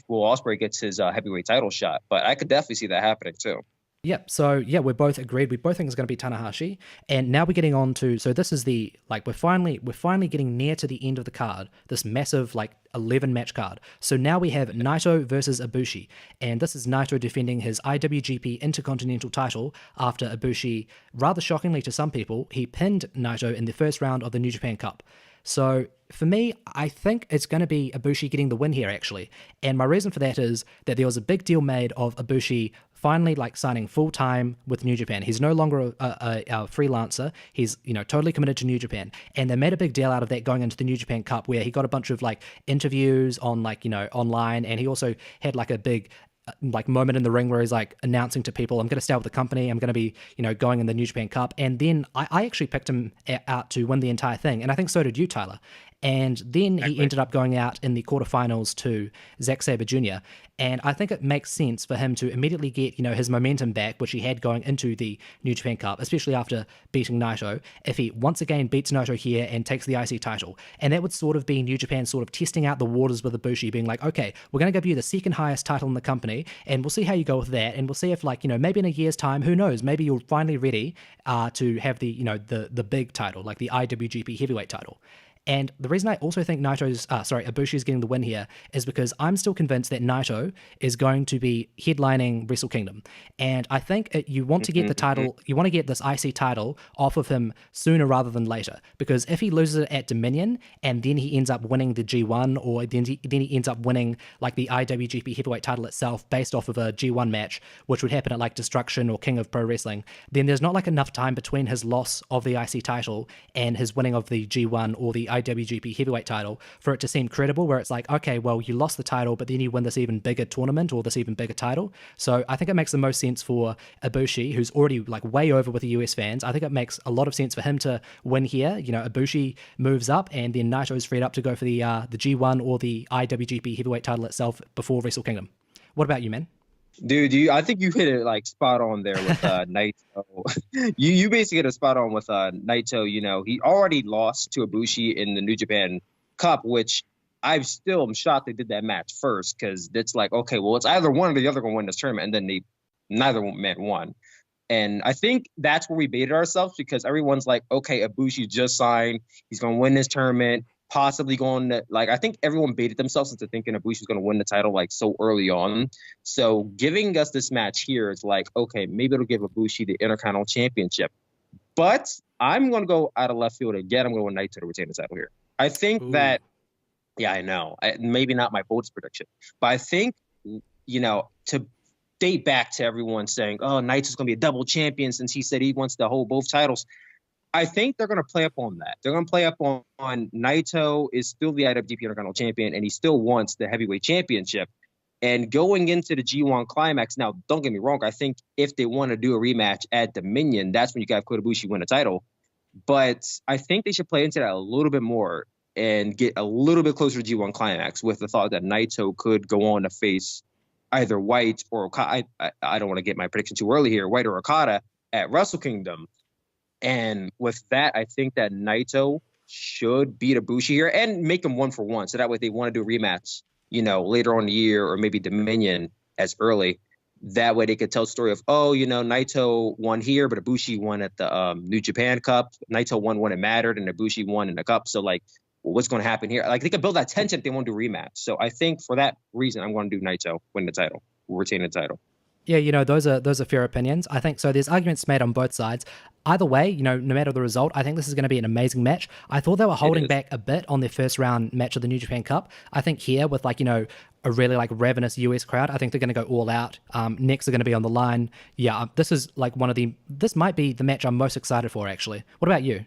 Will Ospreay gets his heavyweight title shot. But I could definitely see that happening too. Yep. So yeah, we're both agreed. We both think it's going to be Tanahashi. And now we're getting on to, so this is the, like, we're finally getting near to the end of the card, this massive like 11 match card. So now we have Naito versus Ibushi, and this is Naito defending his IWGP Intercontinental title after Ibushi, rather shockingly to some people, he pinned Naito in the first round of the New Japan Cup. So for me, I think it's going to be Ibushi getting the win here, actually. And my reason for that is that there was a big deal made of Ibushi finally like signing full-time with New Japan. He's no longer a freelancer. He's, you know, totally committed to New Japan. And they made a big deal out of that going into the New Japan Cup, where he got a bunch of like interviews on like, you know, online. And he also had like a big like moment in the ring where he's like announcing to people, I'm going to stay with the company, I'm going to be, you know, going in the New Japan Cup. And then I actually picked him out to win the entire thing, and I think so did you, Tyler. And then he ended up going out in the quarterfinals to Zack Sabre Jr. And I think it makes sense for him to immediately get, you know, his momentum back, which he had going into the New Japan Cup, especially after beating Naito, if he once again beats Naito here and takes the IC title. And that would sort of be New Japan sort of testing out the waters with Ibushi, being like, okay, we're going to give you the second highest title in the company, and we'll see how you go with that. And we'll see if, like, you know, maybe in a year's time, who knows, maybe you're finally ready to have the, you know, the big title, like the IWGP heavyweight title. And the reason I also think Ibushi is getting the win here is because I'm still convinced that Naito is going to be headlining Wrestle Kingdom. And I think you want to get the title, you want to get this IC title off of him sooner rather than later. Because if he loses it at Dominion and then he ends up winning the G1, or then he ends up winning like the IWGP heavyweight title itself based off of a G1 match, which would happen at like Destruction or King of Pro Wrestling, then there's not like enough time between his loss of the IC title and his winning of the G1 or the IWGP heavyweight title for it to seem credible, where it's like, okay, well, you lost the title, but then you win this even bigger tournament or this even bigger title. So I think it makes the most sense for Ibushi, who's already like way over with the US fans. I think it makes a lot of sense for him to win here. You know, Ibushi moves up, and then Naito's freed up to go for the G1 or the IWGP heavyweight title itself before Wrestle Kingdom. What about you, man? Dude, I think you hit it like spot on there with Naito. You basically hit a spot on with Naito. You know, he already lost to Ibushi in the New Japan Cup, which I'm shocked they did that match first, because it's like, okay, well, it's either one or the other going to win this tournament, and then neither man won. And I think that's where we baited ourselves, because everyone's like, okay, Ibushi just signed, he's going to win this tournament, possibly going to, like, I think everyone baited themselves into thinking Ibushi's going to win the title like so early on. So giving us this match here is like, okay, maybe it'll give Ibushi the Intercontinental Championship. But I'm going to go out of left field again. I'm going to go Naito to retain the title here. I think that, yeah, I know, maybe not my boldest prediction, but I think, you know, to date back to everyone saying, oh, Naito's going to be a double champion since he said he wants to hold both titles, I think they're going to play up on that. They're going to play up on Naito is still the IWGP Intercontinental Champion, and he still wants the Heavyweight Championship. And going into the G1 Climax, now, don't get me wrong, I think if they want to do a rematch at Dominion, that's when you got Kota Ibushi win the title. But I think they should play into that a little bit more. and get a little bit closer to G1 Climax with the thought that Naito could go on to face either White or Okada. I don't want to get my prediction too early here, White or Okada at Wrestle Kingdom. And with that, I think that Naito should beat Ibushi here and make them 1-for-1. So that way, if they want to do a rematch, later on in the year or maybe Dominion as early, that way they could tell the story of, Naito won here, but Ibushi won at the New Japan Cup. Naito won when it mattered, and Ibushi won in the Cup. So, what's going to happen here? They could build that tension if they want to do a rematch. So I think for that reason, I'm going to do Naito win the title, retain the title. Yeah, those are fair opinions. I think so. There's arguments made on both sides. Either way, no matter the result, I think this is going to be an amazing match. I thought they were holding back a bit on their first round match of the New Japan Cup. I think here with a really ravenous US crowd, I think they're going to go all out. Necks are going to be on the line. Yeah, this is this might be the match I'm most excited for, actually. What about you?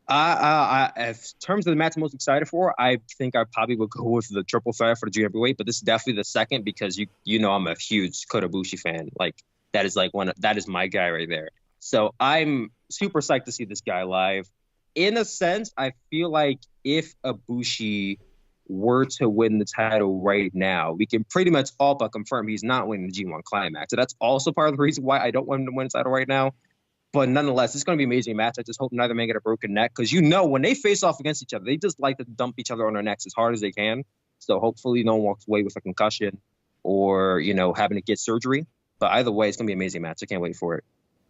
In terms of the match I'm most excited for, I think I probably would go with the triple threat for the junior heavyweight, but this is definitely the second because I'm a huge Kota Ibushi fan. That is my guy right there. So I'm super psyched to see this guy live. In a sense, I feel like if Ibushi were to win the title right now, we can pretty much all but confirm he's not winning the G1 Climax. So that's also part of the reason why I don't want him to win the title right now. But nonetheless, it's going to be an amazing match. I just hope neither man get a broken neck because when they face off against each other, they just like to dump each other on their necks as hard as they can. So hopefully no one walks away with a concussion or, having to get surgery. But either way, it's going to be an amazing match. I can't wait for it.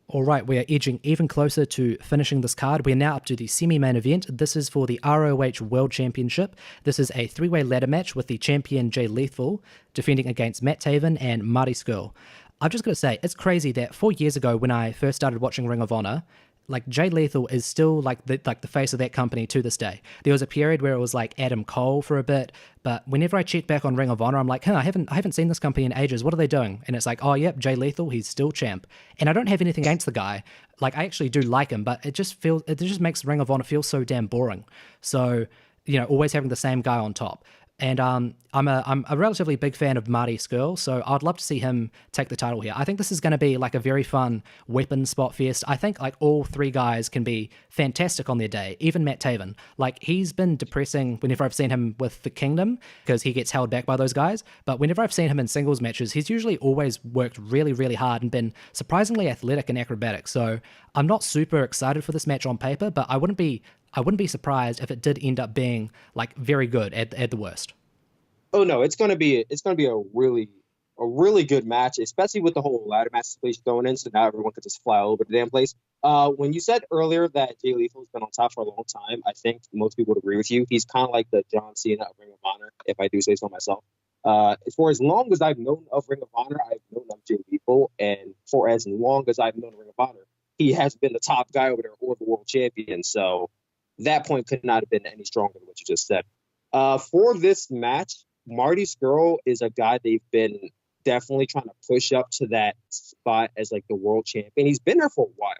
All right, we are edging even closer to finishing this card. We are now up to the semi-main event. This is for the ROH World Championship. This is a three-way ladder match with the champion Jay Lethal defending against Matt Taven and Marty Scurll. I'm just going to say, it's crazy that 4 years ago when I first started watching Ring of Honor, Jay Lethal is still the face of that company to this day. There was a period where it was Adam Cole for a bit, but whenever I check back on Ring of Honor, I'm like, I haven't seen this company in ages. What are they doing? And it's oh, yep, Jay Lethal, he's still champ. And I don't have anything against the guy. I actually do like him, but it just makes Ring of Honor feel so damn boring. So, always having the same guy on top. And I'm a relatively big fan of Marty Scurll, so I'd love to see him take the title here. I think this is going to be a very fun weapon spot fest. I think all three guys can be fantastic on their day, even Matt Taven. He's been depressing whenever I've seen him with the Kingdom because he gets held back by those guys. But whenever I've seen him in singles matches, he's usually always worked really, really hard and been surprisingly athletic and acrobatic. So I'm not super excited for this match on paper, but I wouldn't be surprised if it did end up being very good at the worst. Oh no, it's gonna be a really good match, especially with the whole ladder match situation going in. So now everyone could just fly over the damn place. When you said earlier that Jay Lethal's been on top for a long time, I think most people would agree with you. He's kind of like the John Cena of Ring of Honor, if I do say so myself. For as long as I've known of Ring of Honor, I've known of Jay Lethal, and for as long as I've known Ring of Honor, he has been the top guy over there or the world champion. So that point could not have been any stronger than what you just said. For this match, Marty Scurll is a guy they've been definitely trying to push up to that spot as the world champion. He's been there for a while.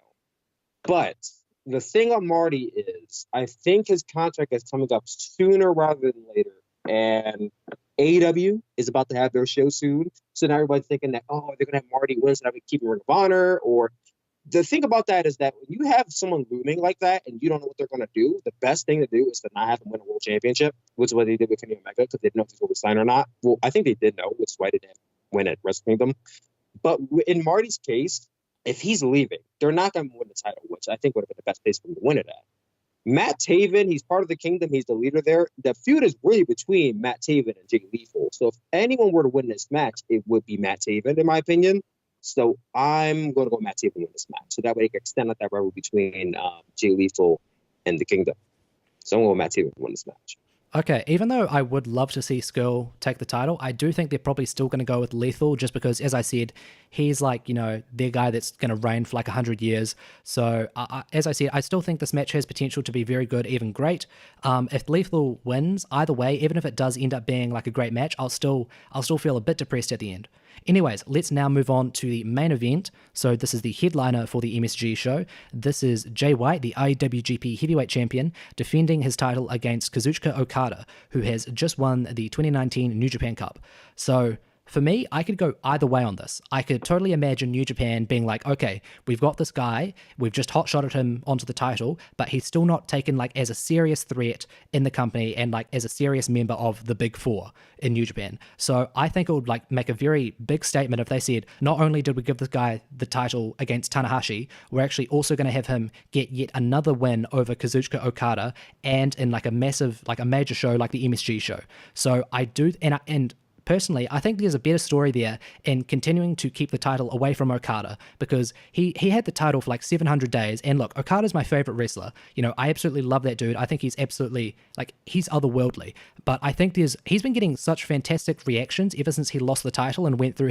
But the thing on Marty is I think his contract is coming up sooner rather than later. And AEW is about to have their show soon. So now everybody's thinking that, they're going to have Marty win so that we keep him Ring of Honor. Or the thing about that is that when you have someone looming like that and you don't know what they're going to do, the best thing to do is to not have them win a world championship, which is what they did with Kenny Omega because they didn't know if he was going to sign or not. Well, I think they did know, which is why they didn't win at Wrestle Kingdom. But in Marty's case, if he's leaving, they're not going to win the title, which I think would have been the best place for him to win it at. Matt Taven, he's part of the Kingdom. He's the leader there. The feud is really between Matt Taven and Jay Lethal. So if anyone were to win this match, it would be Matt Taven, in my opinion. So I'm going to go Matt Taven win this match. So that way they can extend out that rivalry between Jay Lethal and the Kingdom. So I'm going to go Matt Taven win this match. Okay, even though I would love to see Scurll take the title, I do think they're probably still going to go with Lethal just because, as I said, he's their guy that's going to reign for 100 years. So, as I said, I still think this match has potential to be very good, even great. If Lethal wins, either way, even if it does end up being a great match, I'll still feel a bit depressed at the end. Anyways, let's now move on to the main event. So this is the headliner for the MSG show. This is Jay White, the IWGP Heavyweight Champion, defending his title against Kazuchika Okada, who has just won the 2019 New Japan Cup. So For me, I could go either way on this. I could totally imagine New Japan being like, okay, we've got this guy, we've just hotshotted him onto the title, but he's still not taken like as a serious threat in the company and like as a serious member of the Big Four in New Japan. So I think it would like make a very big statement if they said, not only did we give this guy the title against Tanahashi, we're actually also going to have him get yet another win over Kazuchika Okada and in like a massive, like a major show like the MSG show. So I do, and personally, I think there's a better story there in continuing to keep the title away from Okada, because he had the title for like 700 days. And look, Okada's my favorite wrestler. You know, I absolutely love that dude. I think he's absolutely, like, he's otherworldly. But I think he's been getting such fantastic reactions ever since he lost the title and went through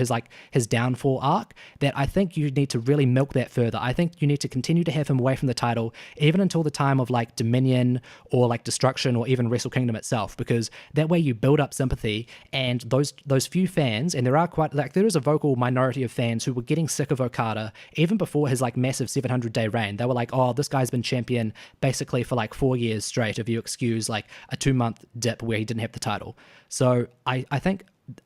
his downfall arc, that I think you need to really milk that further. I think you need to continue to have him away from the title even until the time of like Dominion or like Destruction or even Wrestle Kingdom itself, because that way you build up sympathy, and those few fans, and there are quite, like, there is a vocal minority of fans who were getting sick of Okada even before his like massive 700-day reign. They were like, oh, this guy's been champion basically for like 4 years straight, if you excuse like a 2-month dip where he didn't have the title. So I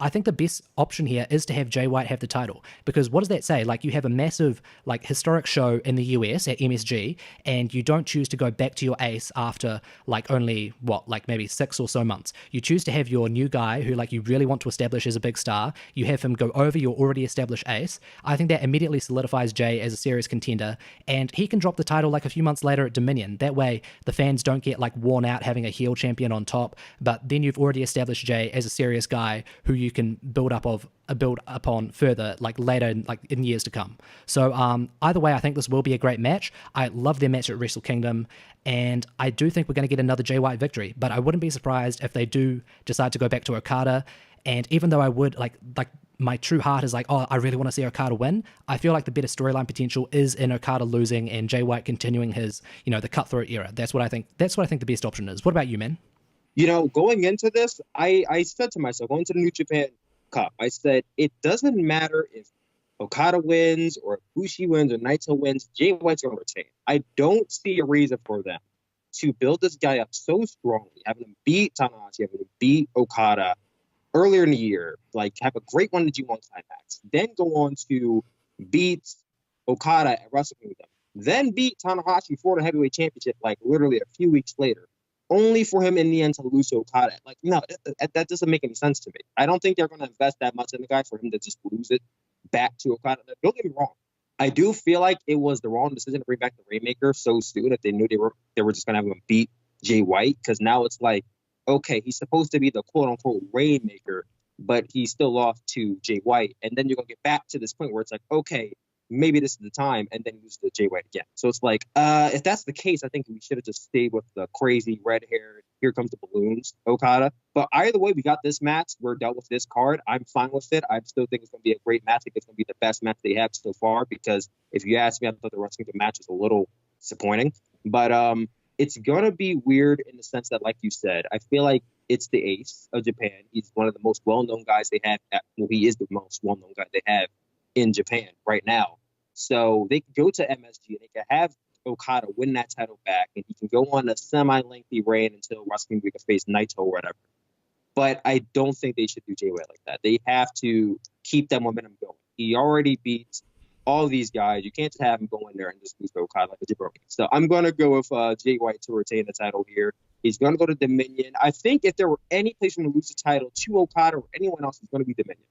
think the best option here is to have Jay White have the title, because what does that say? Like, you have a massive, like, historic show in the US at MSG, and you don't choose to go back to your ace after like only like maybe 6 or so months. You choose to have your new guy who like you really want to establish as a big star. You have him go over your already established ace. I think that immediately solidifies Jay as a serious contender, and he can drop the title like a few months later at Dominion. That way the fans don't get like worn out having a heel champion on top, but then you've already established Jay as a serious guy who you can build upon further, like later, like in years to come. So either way, I think this will be a great match. I love their match at Wrestle Kingdom, and I do think we're going to get another Jay White victory. But I wouldn't be surprised if they do decide to go back to Okada. And even though I would like my true heart is like, oh, I really want to see Okada win, I feel like the better storyline potential is in Okada losing and Jay White continuing his, you know, the cutthroat era. That's what I think the best option is. What about you, man? You know, going into this, I said to myself, going to the New Japan Cup, I said, it doesn't matter if Okada wins or if Bushi wins or Naito wins, Jay White's going to retain. I don't see a reason for them to build this guy up so strongly, having him beat Tanahashi, having him beat Okada earlier in the year, like have a great one in the G1 climax, then go on to beat Okada at Wrestle Kingdom, then beat Tanahashi for the heavyweight championship like literally a few weeks later, only for him in the end to lose to Okada. Like, no, that doesn't make any sense to me. I don't think they're going to invest that much in the guy for him to just lose it back to Okada. Don't get me wrong. I do feel like it was the wrong decision to bring back the Rainmaker so soon if they knew they were just going to have him beat Jay White, because now it's like, okay, he's supposed to be the quote-unquote Rainmaker, but he still lost to Jay White. And then you're going to get back to this point where it's like, okay, maybe this is the time, and then lose to Jay White again. So it's like, if that's the case, I think we should have just stayed with the crazy red-haired, here comes the balloons Okada. But either way, we got this match. We're dealt with this card. I'm fine with it. I still think it's going to be a great match. I think it's going to be the best match they have so far, because if you ask me, I thought the Wrestling match was a little disappointing. But it's going to be weird in the sense that, like you said, I feel like it's the ace of Japan. He's one of the most well-known guys they have. He is the most well-known guy they have in Japan right now. So they could go to MSG and they could have Okada win that title back, and he can go on a semi-lengthy reign until Wrestling Week face Naito or whatever. But I don't think they should do Jay White like that. They have to keep that momentum going. He already beat all these guys. You can't just have him go in there and just lose to Okada like a jabroni. So I'm going to go with Jay White to retain the title here. He's going to go to Dominion. I think if there were any place for him to lose the title to Okada or anyone else, it's going to be Dominion.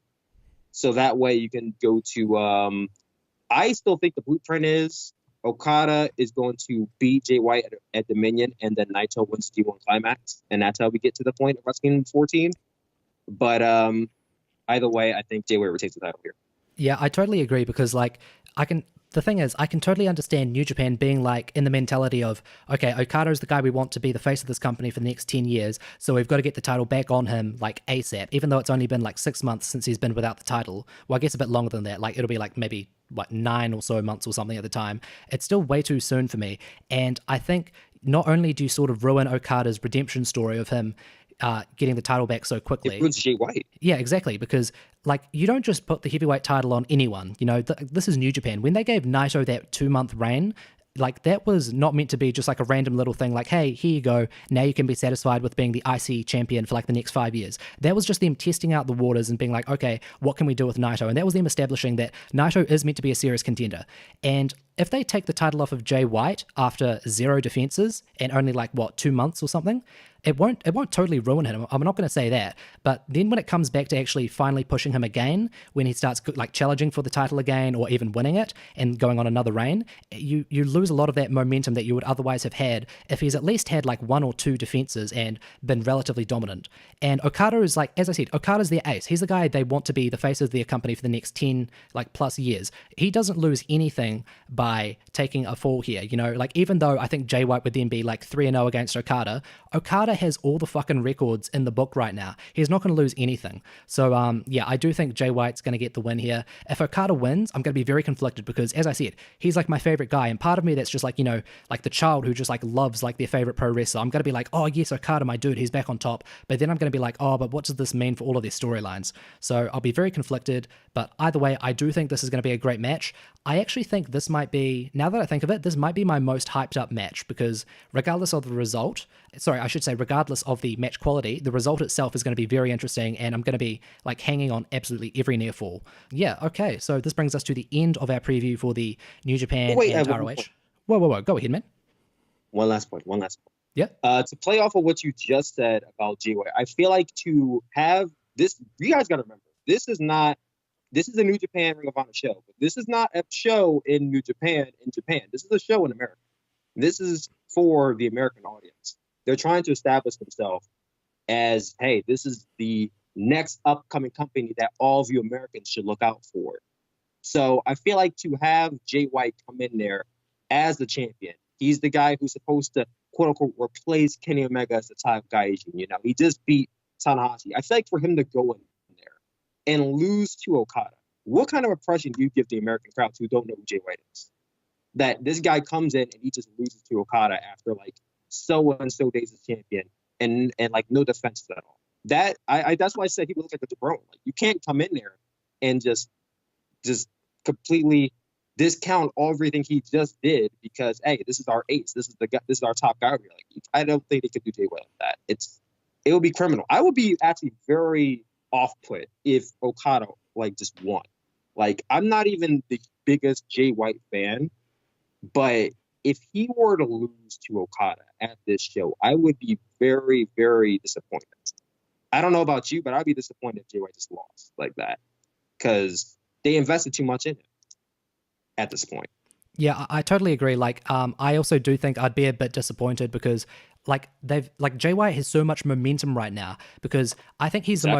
So that way you can go to I still think the blueprint is Okada is going to beat Jay White at Dominion, and then Naito wins the G1 climax, and that's how we get to the point of Wrestling 14. But either way, I think Jay White retains the title here. Yeah, I totally agree, because like the thing is, I can totally understand New Japan being like in the mentality of, okay, Okada is the guy we want to be the face of this company for the next 10 years, so we've got to get the title back on him like ASAP, even though it's only been like 6 months since he's been without the title. Well, I guess a bit longer than that. Like, it'll be like maybe 9 or so months or something at the time. It's still way too soon for me. And I think not only do you sort of ruin Okada's redemption story of him getting the title back so quickly. It was Jay White. Yeah, exactly. Because like, you don't just put the heavyweight title on anyone. You know, this is New Japan. When they gave Naito that 2-month reign, like that was not meant to be just like a random little thing like, hey, here you go, now you can be satisfied with being the IC champion for like the next 5 years. That was just them testing out the waters and being like, okay, what can we do with Naito? And that was them establishing that Naito is meant to be a serious contender. And if they take the title off of Jay White after 0 defenses and only like 2 months or something, it won't totally ruin him. I'm not going to say that, but then when it comes back to actually finally pushing him again, when he starts like challenging for the title again or even winning it and going on another reign, you lose a lot of that momentum that you would otherwise have had if he's at least had like 1 or 2 defenses and been relatively dominant. And Okada is like, as I said, Okada's their ace. He's the guy they want to be the face of their company for the next 10 like plus years. He doesn't lose anything by taking a fall here, you know, like even though I think Jay White would then be like 3-0 against Okada has all the fucking records in the book right now. He's not going to lose anything. So yeah, I do think Jay White's going to get the win here. If Okada wins, I'm going to be very conflicted because, as I said, he's like my favorite guy, and part of me that's just like, you know, like the child who just like loves like their favorite pro wrestler. I'm going to be like, oh yes, Okada, my dude, he's back on top. But then I'm going to be like, oh, but what does this mean for all of their storylines? So I'll be very conflicted, but either way, I do think this is going to be a great match. I actually think this might be, now that I think of it, this might be my most hyped up match because regardless of the result, regardless of the match quality, the result itself is going to be very interesting, and I'm going to be like hanging on absolutely every near fall. Yeah, okay, so this brings us to the end of our preview for the New Japan and ROH. Whoa, go ahead, man. One last point. Yeah. To play off of what you just said about G-Way, I feel like to have this, you guys got to remember, this is a New Japan Ring of Honor show, but this is not a show in New Japan in Japan. This is a show in America. This is for the American audience. They're trying to establish themselves as, hey, this is the next upcoming company that all of you Americans should look out for. So I feel like to have Jay White come in there as the champion, he's the guy who's supposed to, quote unquote, replace Kenny Omega as the top guy. You know, he just beat Tanahashi. I feel like for him to go in there and lose to Okada, what kind of impression do you give the American crowds who don't know who Jay White is? That this guy comes in and he just loses to Okada after like so-and-so days as champion and like no defense at all. That's why I said he would look like a jabroni. Like you can't come in there and just completely discount everything he just did because, hey, this is our ace. This is our top guy. Like I don't think they could do Jay White like that. It would be criminal. I would be actually very off-put if Okada like just won. Like I'm not even the biggest Jay White fan, but if he were to lose to Okada at this show, I would be very, very disappointed. I don't know about you, but I'd be disappointed if Jay White just lost like that because they invested too much in him at this point. Yeah, I totally agree. Like, I also do think I'd be a bit disappointed because like Jay White has so much momentum right now because I think he's the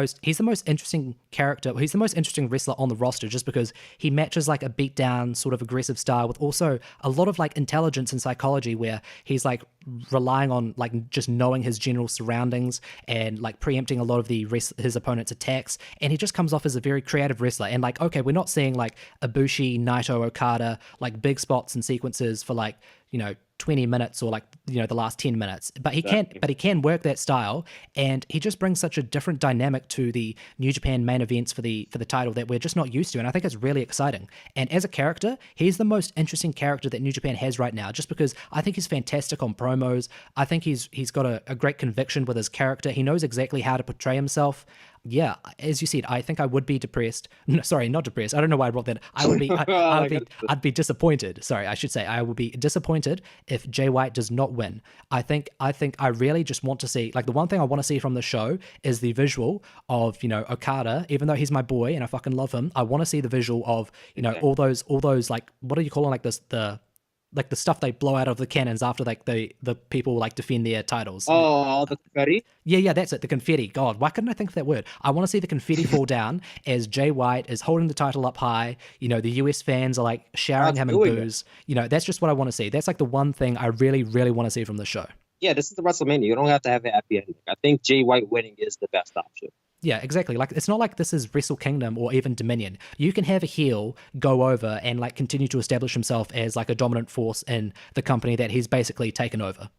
most interesting character. He's the most interesting wrestler on the roster just because he matches like a beat down sort of aggressive style with also a lot of like intelligence and psychology where he's like relying on like just knowing his general surroundings and like preempting a lot of his opponent's attacks, and he just comes off as a very creative wrestler. And like, okay, we're not seeing like Ibushi, Naito, Okada like big spots and sequences for like, you know, 20 minutes or like, you know, the last 10 minutes, but he can work that style, and he just brings such a different dynamic to the New Japan main events for the title that we're just not used to, and I think it's really exciting. And as a character, he's the most interesting character that New Japan has right now, just because I think he's fantastic on promos. I think he's got a great conviction with his character. He knows exactly how to portray himself. Yeah, as you said, I think I would be depressed. No, sorry, not depressed. I don't know why I wrote that. I'd be disappointed. Sorry, I should say I would be disappointed if Jay White does not win. I think I really just want to see, like, the one thing I want to see from the show is the visual of, you know, Okada. Even though he's my boy and I fucking love him, I want to see the visual of, you know, all those like, what do you call it, like this, like the stuff they blow out of the cannons after like the people like defend their titles. Oh, the confetti? Yeah, that's it. The confetti. God, why couldn't I think of that word? I want to see the confetti fall down as Jay White is holding the title up high. You know, the US fans are like showering him in booze. You know, that's just what I want to see. That's like the one thing I really, really want to see from the show. Yeah, this is the WrestleMania. You don't have to have a happy ending. I think Jay White winning is the best option. Yeah, exactly. Like, it's not like this is Wrestle Kingdom or even Dominion. You can have a heel go over and like continue to establish himself as like a dominant force in the company that he's basically taken over.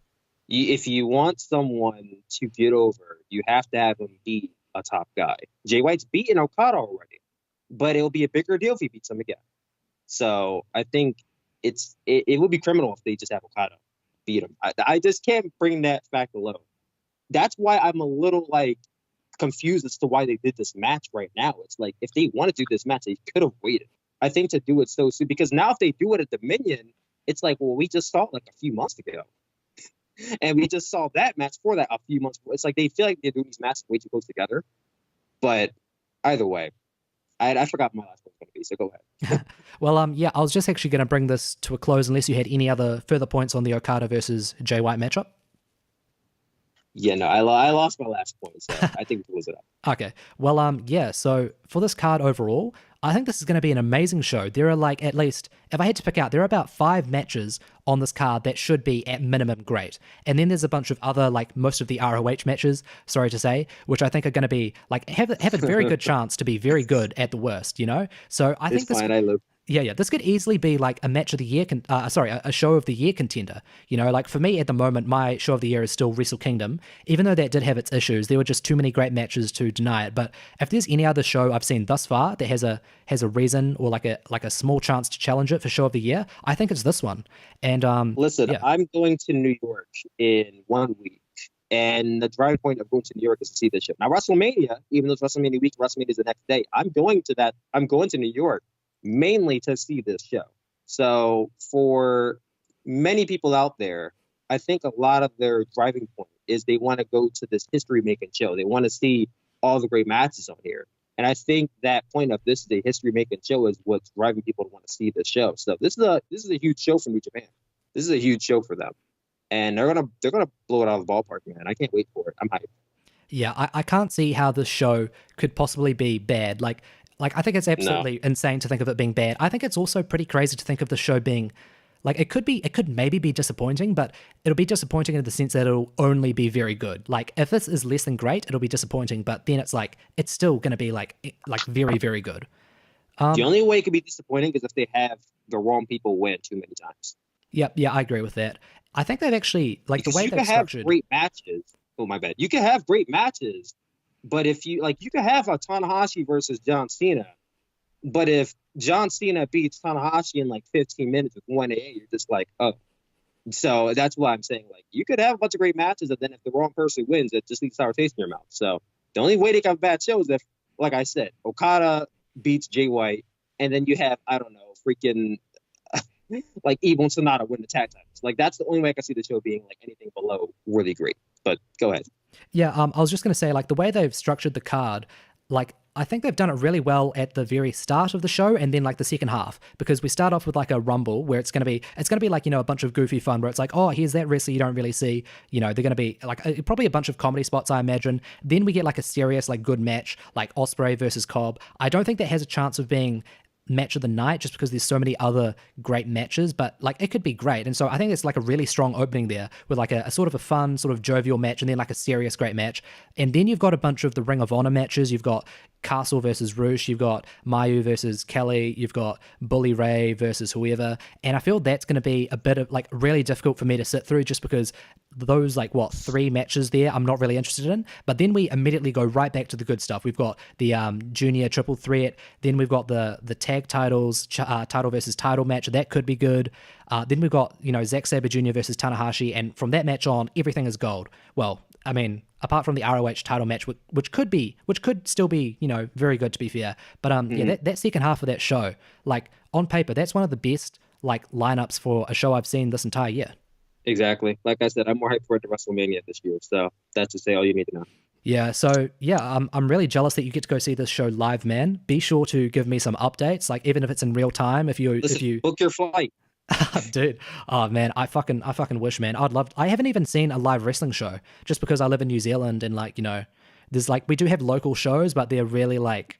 If you want someone to get over, you have to have him beat a top guy. Jay White's beaten Okada already, but it'll be a bigger deal if he beats him again. So I think it would be criminal if they just have Okada beat him. I just can't bring that fact alone. That's why I'm a little like confused as to why they did this match right now. It's like if they want to do this match, they could have waited. I think to do it so soon, because now if they do it at Dominion, it's like, well, we just saw it like a few months ago. And we just saw that match for that a few months ago. It's like they feel like they're doing these matches way too close together. But either way, I forgot my last one was going to be, so go ahead. Well, yeah, I was just actually going to bring this to a close unless you had any other further points on the Okada versus Jay White matchup. Yeah, no, I lost my last point, so I think we can close it up. Okay. Well, yeah, so for this card overall, I think this is going to be an amazing show. There are like, at least, if I had to pick out, there are about 5 matches on this card that should be at minimum great. And then there's a bunch of other, like most of the ROH matches, sorry to say, which I think are going to be, like, have a very good chance to be very good at the worst, you know? So I think this... Fine, I live. Yeah, this could easily be like a match of the year, a show of the year contender. You know, like for me at the moment, my show of the year is still Wrestle Kingdom. Even though that did have its issues, there were just too many great matches to deny it. But if there's any other show I've seen thus far that has a reason or like a small chance to challenge it for show of the year, I think it's this one. And listen, yeah. I'm going to New York in 1 week. And the driving point of going to New York is to see this show. Now, WrestleMania, even though it's WrestleMania week, WrestleMania is the next day. I'm going to New York mainly to see this show. So for many people out there, I think a lot of their driving point is they want to go to this history-making show. They want to see all the great matches on here. And I think that point of this is a history-making show is what's driving people to want to see this show. So this is a huge show for New Japan. This is a huge show for them. And they're gonna blow it out of the ballpark, man. I can't wait for it. I'm hyped. Yeah, I can't see how this show could possibly be bad. Like I think it's absolutely insane to think of it being bad. I think it's also pretty crazy to think of the show being, like, it could maybe be disappointing, but it'll be disappointing in the sense that it'll only be very good. Like, if this is less than great, it'll be disappointing, but then it's like, it's still going to be like very, very good. The only way it could be disappointing is if they have the wrong people win too many times. Yep, yeah, I agree with that. I think they've actually, like, because the way they've structured... You can have great matches. Oh, my bad. You can have great matches, but if you can have a Tanahashi versus John Cena, but if John Cena beats Tanahashi in like 15 minutes with 1A, you're just like, oh. So that's why I'm saying, like, you could have a bunch of great matches, and then if the wrong person wins, it just leaves sour taste in your mouth. So the only way they can have bad shows is if, like I said, Okada beats Jay White, and then you have, I don't know, freaking like Evil and Sonata win the tag titles. Like, that's the only way I can see the show being like anything below really great. But go ahead. Yeah, I was just going to say, like, the way they've structured the card, like, I think they've done it really well at the very start of the show and then like the second half, because we start off with like a rumble where it's going to be like, you know, a bunch of goofy fun where it's like, oh, here's that wrestler you don't really see, you know, they're going to be like probably a bunch of comedy spots, I imagine. Then we get like a serious, like, good match, like Ospreay versus Cobb. I don't think that has a chance of being match of the night just because there's so many other great matches, but like it could be great. And so I think it's like a really strong opening there with like a sort of a fun sort of jovial match and then like a serious great match. And then you've got a bunch of the Ring of Honor matches. You've got Castle versus Roosh, you've got Mayu versus Kelly, you've got Bully Ray versus whoever. And I feel that's going to be a bit of like really difficult for me to sit through just because those like 3 matches there I'm not really interested in. But then we immediately go right back to the good stuff. We've got the junior triple threat, then we've got the tag titles, title versus title match, that could be good. Then we've got, you know, Zack Sabre Jr. versus Tanahashi, and from that match on, everything is gold. Well, I mean, apart from the ROH title match, which could still be, you know, very good to be fair. But yeah, that second half of that show, like on paper, that's one of the best like lineups for a show I've seen this entire year. Exactly. Like I said, I'm more hyped for it to WrestleMania this year. So that's to say all you need to know. Yeah, so yeah, I'm really jealous that you get to go see this show live, man. Be sure to give me some updates, like even if it's in real time. If you book your flight. Dude, oh man, I fucking wish, man. I haven't even seen a live wrestling show just because I live in New Zealand and like, you know, there's like, we do have local shows, but they're really like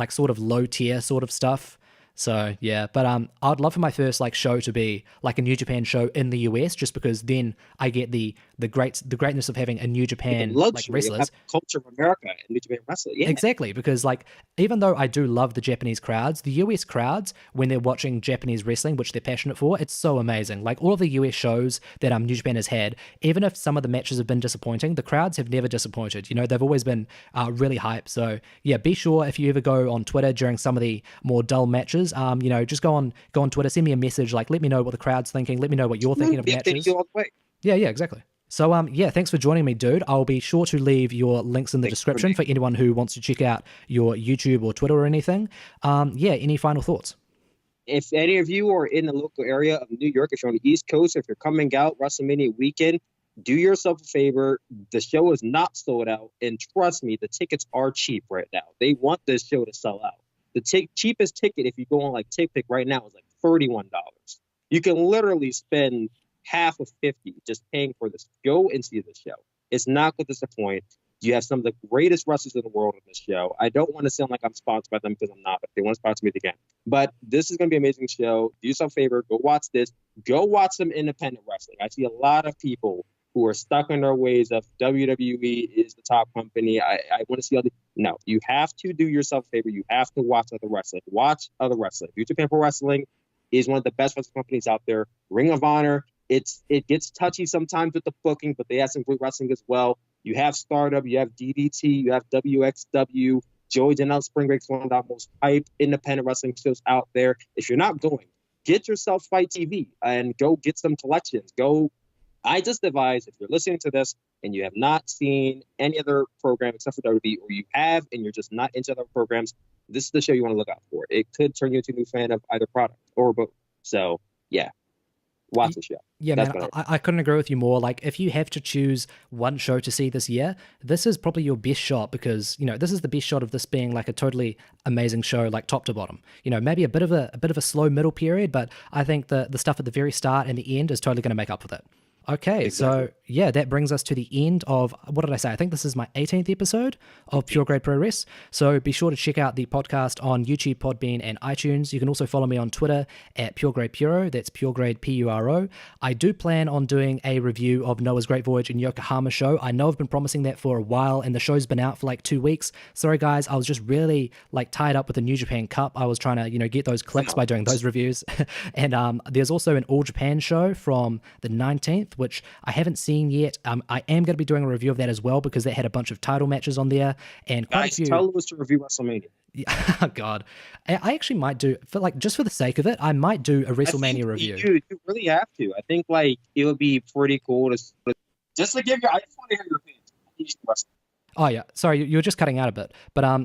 sort of low tier sort of stuff. So yeah, but I'd love for my first like show to be like a New Japan show in the US, just because then I get the greatness of having a New Japan like wrestlers, culture of America and New Japan wrestling. Yeah. Exactly, because like even though I do love the Japanese crowds, the US crowds when they're watching Japanese wrestling, which they're passionate for, it's so amazing. Like all of the US shows that New Japan has had, even if some of the matches have been disappointing, the crowds have never disappointed. You know, they've always been really hype. So yeah, be sure if you ever go on Twitter during some of the more dull matches, matches, just go on Twitter, send me a message, like let me know what the crowd's thinking, let me know what you're thinking of matches. Yeah, exactly. So, thanks for joining me, dude. I'll be sure to leave your links in the description for anyone who wants to check out your YouTube or Twitter or anything. Any final thoughts? If any of you are in the local area of New York, if you're on the East Coast, if you're coming out WrestleMania weekend, do yourself a favor. The show is not sold out. And trust me, the tickets are cheap right now. They want this show to sell out. The cheapest ticket, if you go on like TickPick right now, is like $31. You can literally spend half of $50 just paying for this. Go and see the show. It's not going to disappoint. You have some of the greatest wrestlers in the world on this show. I don't want to sound like I'm sponsored by them because I'm not, but they want to sponsor me again. But this is going to be an amazing show. Do yourself a favor. Go watch this. Go watch some independent wrestling. I see a lot of people who are stuck in their ways of WWE is the top company. I want to see other. No, you have to do yourself a favor. You have to watch other wrestling. Watch other wrestling. New Japan Pro Wrestling is one of the best wrestling companies out there. Ring of Honor. It gets touchy sometimes with the booking, but they have some great wrestling as well. You have Stardom, you have DDT, you have WXW. Joey Janelle Spring Break's one of the most hype independent wrestling shows out there. If you're not going, get yourself Fight TV and go get some collections. I just advise, if you're listening to this and you have not seen any other program except for WWE, or you have and you're just not into other programs, this is the show you want to look out for. It could turn you into a new fan of either product or both. So, yeah. Watch the show. Yeah, man, I couldn't agree with you more. Like, if you have to choose one show to see this year, this is probably your best shot because, this is the best shot of this being like a totally amazing show, like top to bottom. Maybe a bit of a slow middle period, but I think the stuff at the very start and the end is totally going to make up with it. Okay, exactly. So that brings us to the end of, what did I say? I think this is my 18th episode of Pure Grade Pro Res. So be sure to check out the podcast on YouTube, Podbean, and iTunes. You can also follow me on Twitter at Pure Grade Puro. That's Pure Grade Puro. I do plan on doing a review of Noah's Great Voyage in Yokohama show. I know I've been promising that for a while, and the show's been out for like 2 weeks. Sorry, guys, I was just really like tied up with the New Japan Cup. I was trying to, get those clicks by doing those reviews. And there's also an All Japan show from the 19th, which I haven't seen yet. I am going to be doing a review of that as well because that had a bunch of title matches on there and quite a few. Tell us to review WrestleMania. Oh God, I actually might do just for the sake of it. I might do a WrestleMania review. You really have to. I think it would be pretty cool to just to give you. I just want to hear your opinion. Oh yeah, sorry, you were just cutting out a bit, but I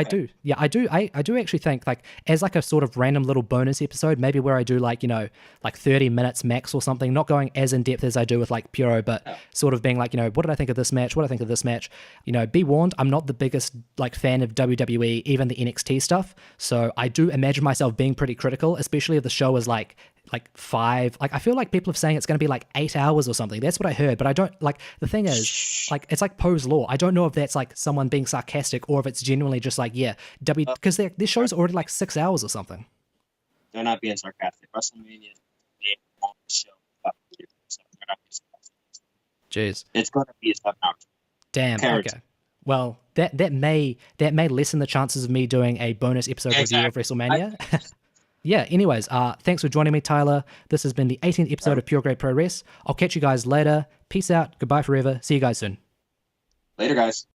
do. Yeah, I do actually think like as like a sort of random little bonus episode, maybe where I do like 30 minutes max or something, not going as in depth as I do with like Puro, but sort of being like what did I think of this match? What did I think of this match? Be warned, I'm not the biggest like fan of WWE, even the NXT stuff, so I do imagine myself being pretty critical, especially if the show is like 5. Like I feel like people are saying it's going to be like 8 hours or something. That's what I heard, but I don't like. The thing is, like it's like Poe's Law. I don't know if that's like someone being sarcastic or if it's genuinely just like because this show's already like 6 hours or something. They're not being sarcastic. WrestleMania is a long show. So they're not being sarcastic. Jeez, it's going to be a 7 hours. Damn. Okay. Well, that may lessen the chances of me doing a bonus episode review of WrestleMania. Yeah, anyways, thanks for joining me, Tyler. This has been the 18th episode of Pure Grade Pro Res. I'll catch you guys later. Peace out. Goodbye forever. See you guys soon. Later, guys.